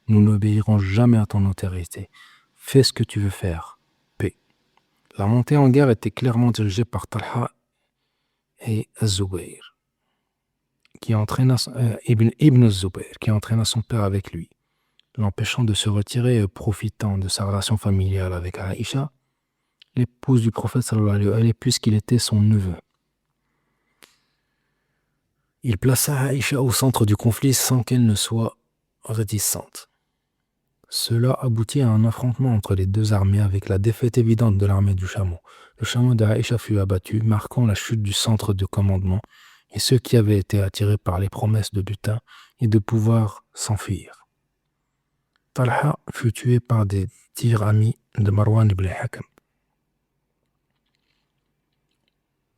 [SPEAKER 1] Nous n'obéirons jamais à ton autorité. Fais ce que tu veux faire. Paix. La montée en guerre était clairement dirigée par Talha et Az-Zubayr, qui entraîna Ibn Zubayr, qui entraîna son père avec lui, l'empêchant de se retirer et profitant de sa relation familiale avec Aïcha, l'épouse du prophète sallallahu alayhi wa sallam, puisqu'il était son neveu. Il plaça Aïcha au centre du conflit sans qu'elle ne soit réticente. Cela aboutit à un affrontement entre les 2 armées avec la défaite évidente de l'armée du chameau. Le chameau d'Aïcha fut abattu, marquant la chute du centre de commandement, et ceux qui avaient été attirés par les promesses de butin et de pouvoir s'enfuir. Talha fut tué par des tirs amis de Marwan ibn al-Hakam.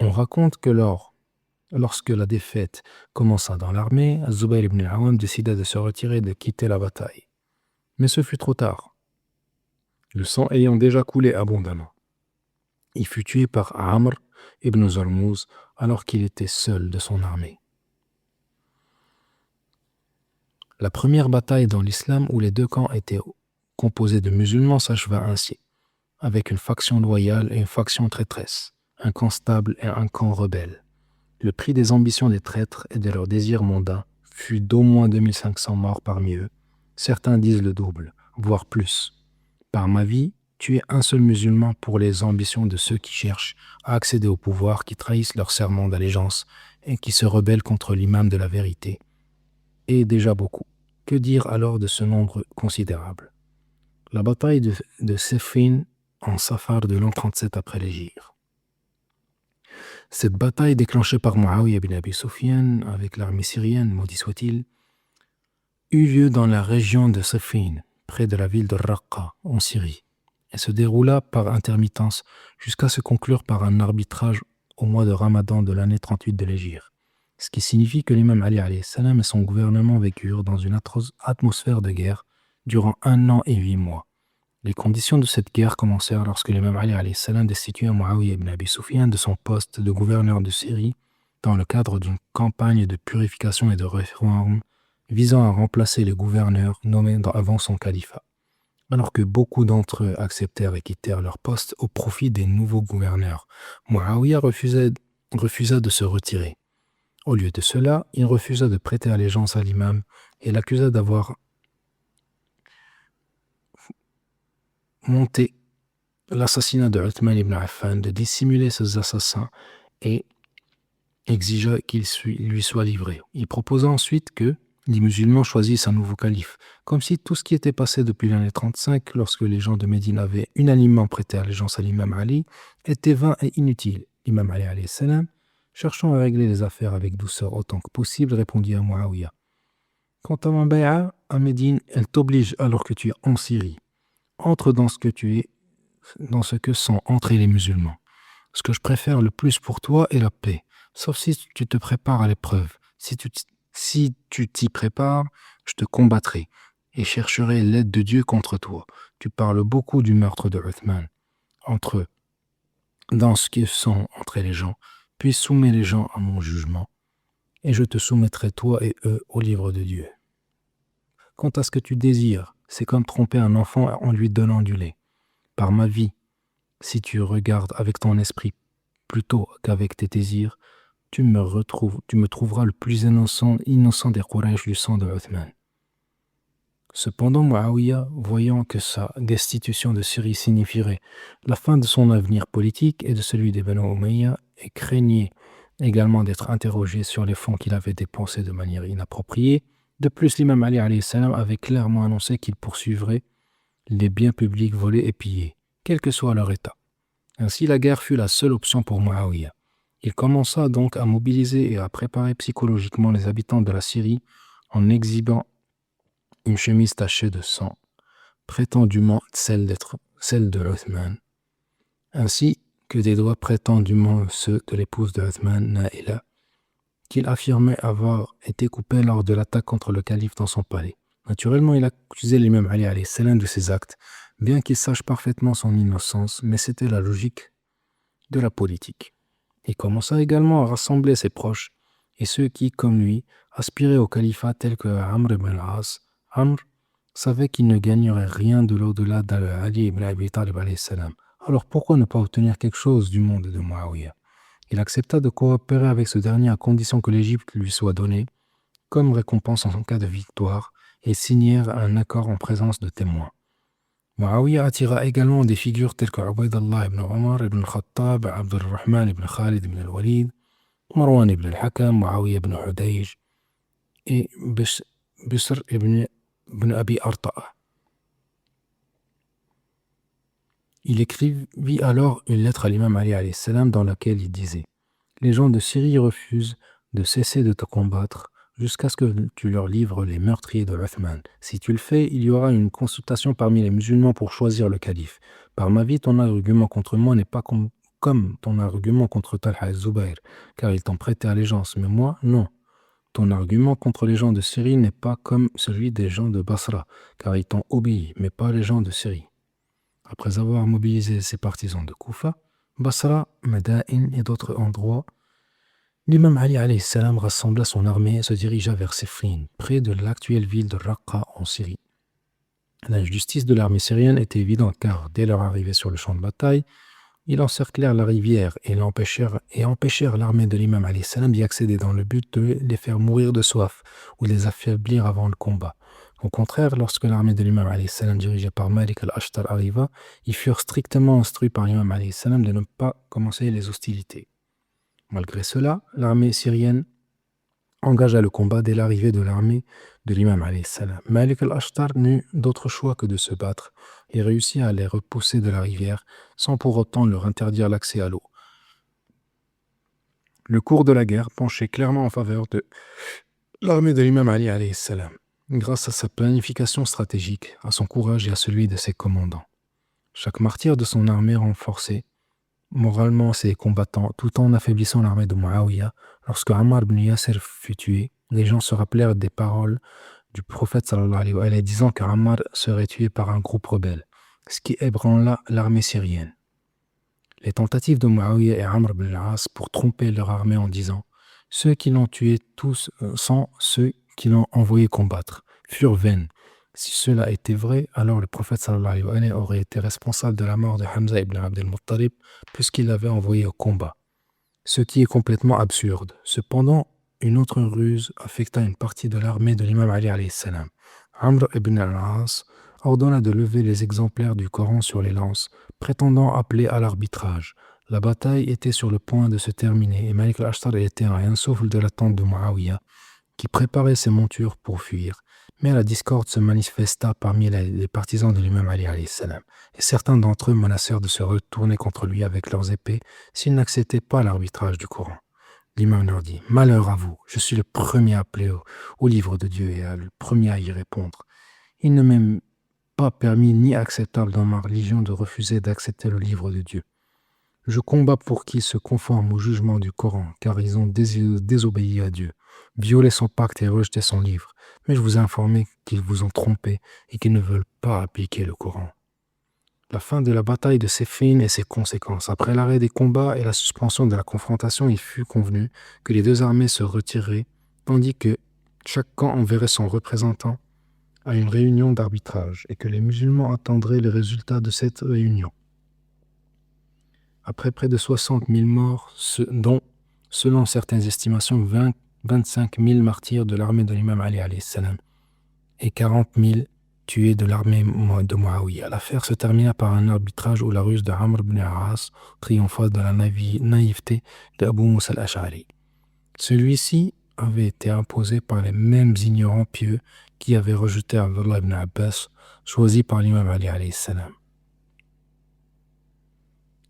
[SPEAKER 1] On raconte que lors Lorsque la défaite commença dans l'armée, Zubayr ibn al-Awwam décida de se retirer et de quitter la bataille. Mais ce fut trop tard, le sang ayant déjà coulé abondamment. Il fut tué par Amr ibn Zarmouz alors qu'il était seul de son armée. La première bataille dans l'islam où les deux camps étaient composés de musulmans s'acheva ainsi, avec une faction loyale et une faction traîtresse, un camp stable et un camp rebelle. Le prix des ambitions des traîtres et de leurs désirs mondains fut d'au moins 2500 morts parmi eux. Certains disent le double, voire plus. Par ma vie, tuer un seul musulman pour les ambitions de ceux qui cherchent à accéder au pouvoir, qui trahissent leur serment d'allégeance et qui se rebellent contre l'imam de la vérité, est déjà beaucoup. Que dire alors de ce nombre considérable? La bataille de Siffin en Safar de l'an 37 après l'Hégire. Cette bataille déclenchée par Muawiyah ibn Abi Sufyan avec l'armée syrienne, maudit soit-il, eut lieu dans la région de Siffin, près de la ville de Raqqa, en Syrie, et se déroula par intermittence jusqu'à se conclure par un arbitrage au mois de Ramadan de l'année 38 de l'Hégire, ce qui signifie que l'imam Ali alayhi salam et son gouvernement vécurent dans une atroce atmosphère de guerre durant 1 an et 8 mois. Les conditions de cette guerre commencèrent lorsque l'imam Ali alayhi salam destitua Muawiyah ibn Abi Sufyan de son poste de gouverneur de Syrie dans le cadre d'une campagne de purification et de réforme visant à remplacer les gouverneurs nommés avant son califat, alors que beaucoup d'entre eux acceptèrent et quittèrent leur poste au profit des nouveaux gouverneurs. Muawiyah refusa de se retirer. Au lieu de cela, il refusa de prêter allégeance à l'imam et l'accusa d'avoir monté l'assassinat de Uthman ibn Affan, de dissimuler ces assassins et exigea qu'il lui soit livré. Il proposa ensuite que les musulmans choisissent un nouveau calife, comme si tout ce qui était passé depuis l'année 35, lorsque les gens de Médine avaient unanimement prêté allégeance à l'imam Ali, était vain et inutile. L'imam Ali alayhi salam, cherchant à régler les affaires avec douceur autant que possible, répondit à Muawiyah: quant à ma bay'a à Médine, elle t'oblige alors que tu es en Syrie. Entre dans ce que sont entrés les musulmans. Ce que je préfère le plus pour toi est la paix, sauf si tu te prépares à l'épreuve. Si tu t'y prépares, je te combattrai et chercherai l'aide de Dieu contre toi. Tu parles beaucoup du meurtre de Uthman. Entre eux, dans ce qui sont entre les gens, puis soumets les gens à mon jugement, et je te soumettrai toi et eux au livre de Dieu. Quant à ce que tu désires, c'est comme tromper un enfant en lui donnant du lait. Par ma vie, si tu regardes avec ton esprit plutôt qu'avec tes désirs, tu me trouveras le plus innocent des Quraysh du sang de Uthman. Cependant, Muawiyah, voyant que sa destitution de Syrie signifierait la fin de son avenir politique et de celui des Banu Umayya, et craignait également d'être interrogé sur les fonds qu'il avait dépensés de manière inappropriée. De plus, l'imam Ali alayhi salam avait clairement annoncé qu'il poursuivrait les biens publics volés et pillés, quel que soit leur état. Ainsi, la guerre fut la seule option pour Muawiyah. Il commença donc à mobiliser et à préparer psychologiquement les habitants de la Syrie en exhibant une chemise tachée de sang, prétendument celle de Uthman, ainsi que des doigts prétendument ceux de l'épouse de Uthman, Naïla, qu'il affirmait avoir été coupés lors de l'attaque contre le calife dans son palais. Naturellement, il accusait l'imam Ali alayhi salam de ses actes, bien qu'il sache parfaitement son innocence, mais c'était la logique de la politique. Il commença également à rassembler ses proches et ceux qui, comme lui, aspiraient au califat tels que Amr ibn al-As. Amr savait qu'il ne gagnerait rien de l'au-delà d'Ali ibn Abi Talib alayhi salam. Alors pourquoi ne pas obtenir quelque chose du monde de Muawiyah? Il accepta de coopérer avec ce dernier à condition que l'Égypte lui soit donnée comme récompense en cas de victoire et signèrent un accord en présence de témoins. Muawiyah attira également des figures telles que Ubaydallah ibn Omar ibn Khattab, Abd al-Rahman ibn Khalid ibn al-Walid, Marwan ibn al-Hakam, Muawiyah ibn Hudayj et Bisr ibn Abi Arta'a. Il écrivit alors une lettre à l'imam Ali alayhi salam dans laquelle il disait: les gens de Syrie refusent de cesser de te combattre jusqu'à ce que tu leur livres les meurtriers de Uthman. Si tu le fais, il y aura une consultation parmi les musulmans pour choisir le calife. Par ma vie, ton argument contre moi n'est pas comme ton argument contre Talha et Zubayr, car ils t'ont prêté allégeance, mais moi, non. Ton argument contre les gens de Syrie n'est pas comme celui des gens de Basra, car ils t'ont obéi, mais pas les gens de Syrie. Après avoir mobilisé ses partisans de Koufa, Basra, Madain et d'autres endroits, l'imam Ali alayhi salam rassembla son armée et se dirigea vers Siffin, près de l'actuelle ville de Raqqa en Syrie. L'injustice de l'armée syrienne était évidente car, dès leur arrivée sur le champ de bataille, ils encerclèrent la rivière et empêchèrent l'armée de l'imam alayhi salam d'y accéder dans le but de les faire mourir de soif ou de les affaiblir avant le combat. Au contraire, lorsque l'armée de l'imam alayhi salam dirigée par Malik al-Ashtar arriva, ils furent strictement instruits par l'imam alayhi salam de ne pas commencer les hostilités. Malgré cela, l'armée syrienne engagea le combat dès l'arrivée de l'armée de l'imam alayhi salam. Malik al-Ashtar n'eut d'autre choix que de se battre et réussit à les repousser de la rivière sans pour autant leur interdire l'accès à l'eau. Le cours de la guerre penchait clairement en faveur de l'armée de l'imam Ali alayhi salam, grâce à sa planification stratégique, à son courage et à celui de ses commandants. Chaque martyr de son armée renforçait moralement ses combattants, tout en affaiblissant l'armée de Muawiyah. Lorsque Ammar ibn Yasser fut tué, les gens se rappelèrent des paroles du prophète sallallahu alayhi wa sallam disant qu'Ammar serait tué par un groupe rebelle, ce qui ébranla l'armée syrienne. Les tentatives de Muawiyah et Amr ibn al-As pour tromper leur armée en disant « Ceux qui l'ont tué tous sont ceux qui l'ont envoyé combattre » furent vaines. Si cela était vrai, alors le prophète sallallahu alayhi wa sallam aurait été responsable de la mort de Hamza ibn Abd al-Muttalib puisqu'il l'avait envoyé au combat. Ce qui est complètement absurde. Cependant, une autre ruse affecta une partie de l'armée de l'imam Ali alayhi salam. Amr ibn al-As ordonna de lever les exemplaires du Coran sur les lances, prétendant appeler à l'arbitrage. La bataille était sur le point de se terminer et Malik al-Ashtar était à un souffle de la tente de Muawiyah, qui préparait ses montures pour fuir. Mais la discorde se manifesta parmi les partisans de l'imam Ali alayhi salam, et certains d'entre eux menacèrent de se retourner contre lui avec leurs épées s'ils n'acceptaient pas l'arbitrage du Coran. L'imam leur dit « Malheur à vous, je suis le premier à appeler au livre de Dieu et le premier à y répondre. Il ne m'est pas permis ni acceptable dans ma religion de refuser d'accepter le livre de Dieu. Je combats pour qu'ils se conforment au jugement du Coran, car ils ont désobéi à Dieu, violé son pacte et rejeté son livre. Mais je vous ai informé qu'ils vous ont trompé et qu'ils ne veulent pas appliquer le Coran. » La fin de la bataille de Siffin et ses conséquences. Après l'arrêt des combats et la suspension de la confrontation, il fut convenu que les deux armées se retireraient, tandis que chaque camp enverrait son représentant à une réunion d'arbitrage et que les musulmans attendraient les résultats de cette réunion. Après près de 60 000 morts, dont, selon certaines estimations, 25 000 martyrs de l'armée de l'imam Ali alayhi salam et 40 000 tués de l'armée de Muawiyah. L'affaire se termina par un arbitrage où la ruse de Amr ibn al-As triompha de la naïveté d'Abu Musa al-Ash'ari. Celui-ci avait été imposé par les mêmes ignorants pieux qui avaient rejeté Abdullah ibn Abbas, choisi par l'imam Ali alayhi salam.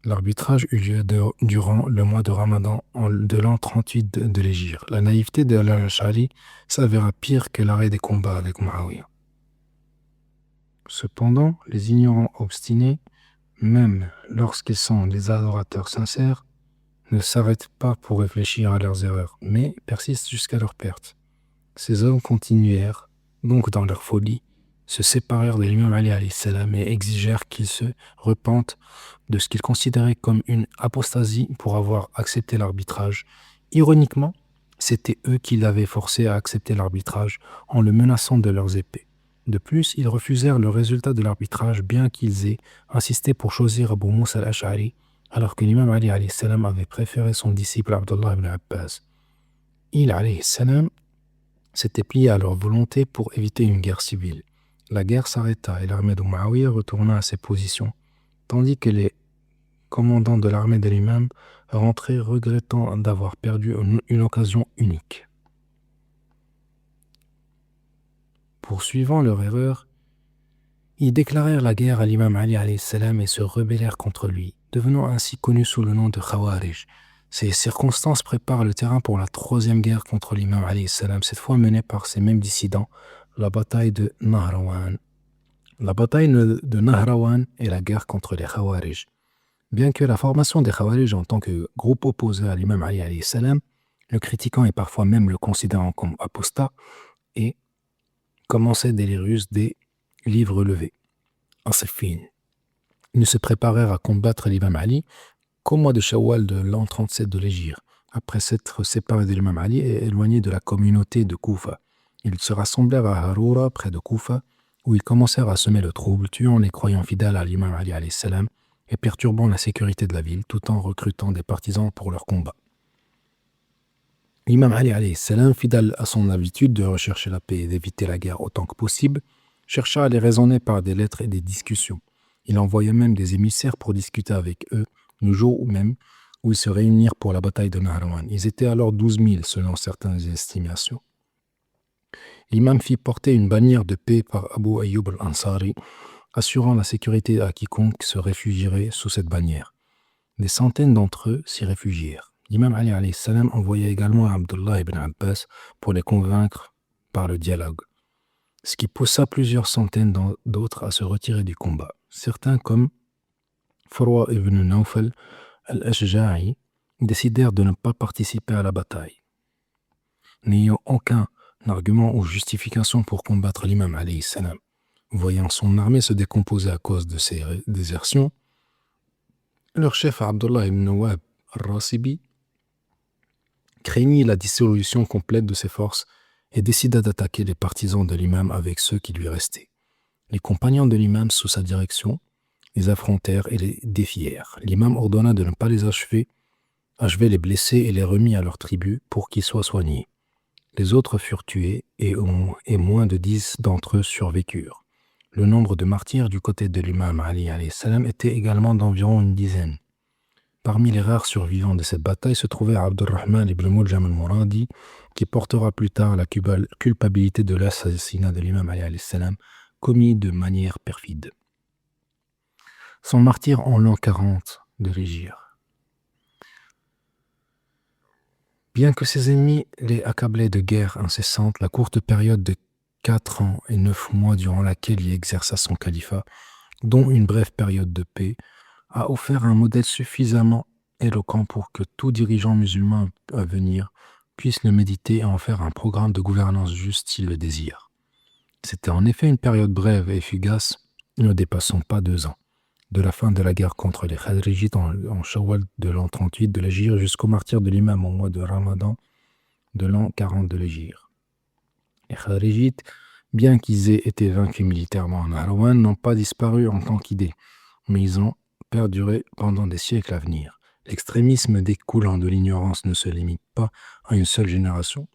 [SPEAKER 1] L'arbitrage eut lieu durant le mois de Ramadan de l'an 38 de l'Hégire. La naïveté de al-Ash'ari s'avéra pire que l'arrêt des combats avec Muawiyah. Cependant, les ignorants obstinés, même lorsqu'ils sont des adorateurs sincères, ne s'arrêtent pas pour réfléchir à leurs erreurs, mais persistent jusqu'à leur perte. Ces hommes continuèrent, donc dans leur folie, se séparèrent de l'imam Ali alayhi salam et exigèrent qu'il se repente de ce qu'ils considéraient comme une apostasie pour avoir accepté l'arbitrage. Ironiquement, c'était eux qui l'avaient forcé à accepter l'arbitrage en le menaçant de leurs épées. De plus, ils refusèrent le résultat de l'arbitrage bien qu'ils aient insisté pour choisir Abu Musa al-Ash'ari alors que l'imam Ali alayhi salam avait préféré son disciple Abdullah ibn Abbas. Il alayhi salam s'était plié à leur volonté pour éviter une guerre civile. La guerre s'arrêta et l'armée de Muawiyah retourna à ses positions, tandis que les commandants de l'armée de l'imam rentraient regrettant d'avoir perdu une occasion unique. Poursuivant leur erreur, ils déclarèrent la guerre à l'imam Ali alayhi salam et se rebellèrent contre lui, devenant ainsi connus sous le nom de Khawarij. Ces circonstances préparent le terrain pour la troisième guerre contre l'imam alayhi salam, cette fois menée par ces mêmes dissidents, la bataille de Nahrawan. La bataille de Nahrawan est la guerre contre les Khawarij. Bien que la formation des Khawarij en tant que groupe opposé à l'imam Ali alayhi salam, le critiquant et parfois même le considérant comme apostat, et commençait dès les ruses des livres levés. En Siffin, ils ne se préparèrent à combattre l'imam Ali qu'au mois de Shawwal de l'an 37 de l'Hégire, après s'être séparés de l'imam Ali et éloignés de la communauté de Koufa. Ils se rassemblèrent à Haroura, près de Koufa, où ils commencèrent à semer le trouble, tuant les croyants fidèles à l'imam Ali alayhi salam et perturbant la sécurité de la ville, tout en recrutant des partisans pour leur combat. L'imam Ali alayhi salam, fidèle à son habitude de rechercher la paix et d'éviter la guerre autant que possible, chercha à les raisonner par des lettres et des discussions. Il envoya même des émissaires pour discuter avec eux, le jour même où ils se réunirent pour la bataille de Nahrawan. Ils étaient alors 12 000 selon certaines estimations. L'imam fit porter une bannière de paix par Abu Ayyub al-Ansari, assurant la sécurité à quiconque se réfugierait sous cette bannière. Des centaines d'entre eux s'y réfugièrent. L'imam Ali alayhi salam envoya également Abdullah ibn Abbas pour les convaincre par le dialogue, ce qui poussa plusieurs centaines d'autres à se retirer du combat. Certains, comme Furwa ibn Nawfal al-Ashja'i, décidèrent de ne pas participer à la bataille. N'ayant aucun argument ou justification pour combattre l'imam alayhi salam, voyant son armée se décomposer à cause de ses désertions, leur chef Abdullah ibn Nawab al-Rasibi craignit la dissolution complète de ses forces et décida d'attaquer les partisans de l'imam avec ceux qui lui restaient. Les compagnons de l'imam sous sa direction les affrontèrent et les défièrent. L'imam ordonna de ne pas les achever les blessés et les remit à leur tribu pour qu'ils soient soignés. Les autres furent tués et moins de 10 d'entre eux survécurent. Le nombre de martyrs du côté de l'imam Ali alayhi salam était également d'environ une dizaine. Parmi les rares survivants de cette bataille se trouvait Abdurrahman ibn Muljam al-Muradi, qui portera plus tard la culpabilité de l'assassinat de l'imam Ali alayhi salam, commis de manière perfide. Son martyr en l'an 40 de l'Hégire. Bien que ses ennemis les accablaient de guerres incessantes, la courte période de 4 ans et 9 mois durant laquelle il exerça son califat, dont une brève période de paix, a offert un modèle suffisamment éloquent pour que tout dirigeant musulman à venir puisse le méditer et en faire un programme de gouvernance juste s'il le désire. C'était en effet une période brève et fugace, ne dépassant pas 2 ans, de la fin de la guerre contre les Khadrijites en Shawwal de l'an 38 de l'Hégire jusqu'au martyre de l'imam au mois de Ramadan de l'an 40 de l'Hégire. Les Khadrijites, bien qu'ils aient été vaincus militairement en Nahrawan, n'ont pas disparu en tant qu'idée, mais ils ont perduré pendant des siècles à venir. L'extrémisme découlant de l'ignorance ne se limite pas à une seule génération,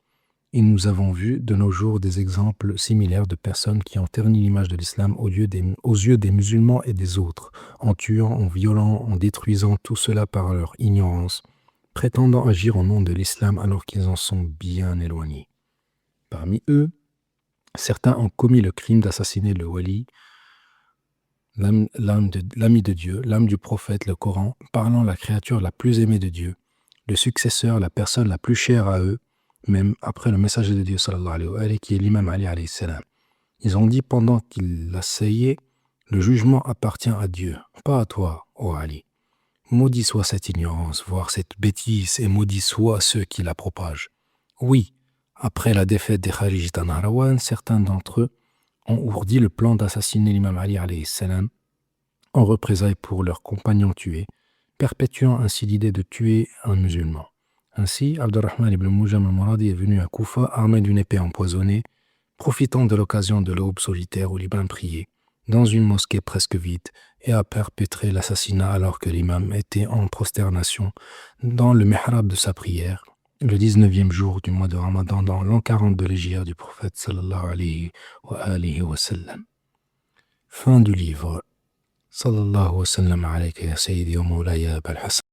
[SPEAKER 1] et nous avons vu de nos jours des exemples similaires de personnes qui ont terni l'image de l'islam aux yeux des musulmans et des autres, en tuant, en violant, en détruisant tout cela par leur ignorance, prétendant agir au nom de l'islam alors qu'ils en sont bien éloignés. Parmi eux, certains ont commis le crime d'assassiner le wali, l'âme de Dieu, l'âme du prophète, le Coran, parlant la créature la plus aimée de Dieu, le successeur, la personne la plus chère à eux, même après le messager de Dieu, sallallahu alayhi wa sallam, qui est l'imam Ali alayhi salam. Ils ont dit pendant qu'ils l'assaillaient, le jugement appartient à Dieu, pas à toi, ô Ali. Maudit soit cette ignorance, voire cette bêtise, et maudit soit ceux qui la propagent. Oui, après la défaite des Kharijites à Nahrawan, certains d'entre eux ont ourdi le plan d'assassiner l'imam Ali alayhi salam en représailles pour leurs compagnons tués, perpétuant ainsi l'idée de tuer un musulman. Ainsi, Abdurrahman ibn Muljam al-Muradi est venu à Koufa armé d'une épée empoisonnée, profitant de l'occasion de l'aube solitaire où l'imam priait, dans une mosquée presque vide, et a perpétré l'assassinat alors que l'imam était en prosternation dans le mihrab de sa prière, le 19e jour du mois de Ramadan dans l'an 40 de l'Hégire du prophète sallallahu alayhi wa sallam. Fin du livre. Sallallahu wa sallam alayka ya sayyidi wa mawlaya Abul Hasan.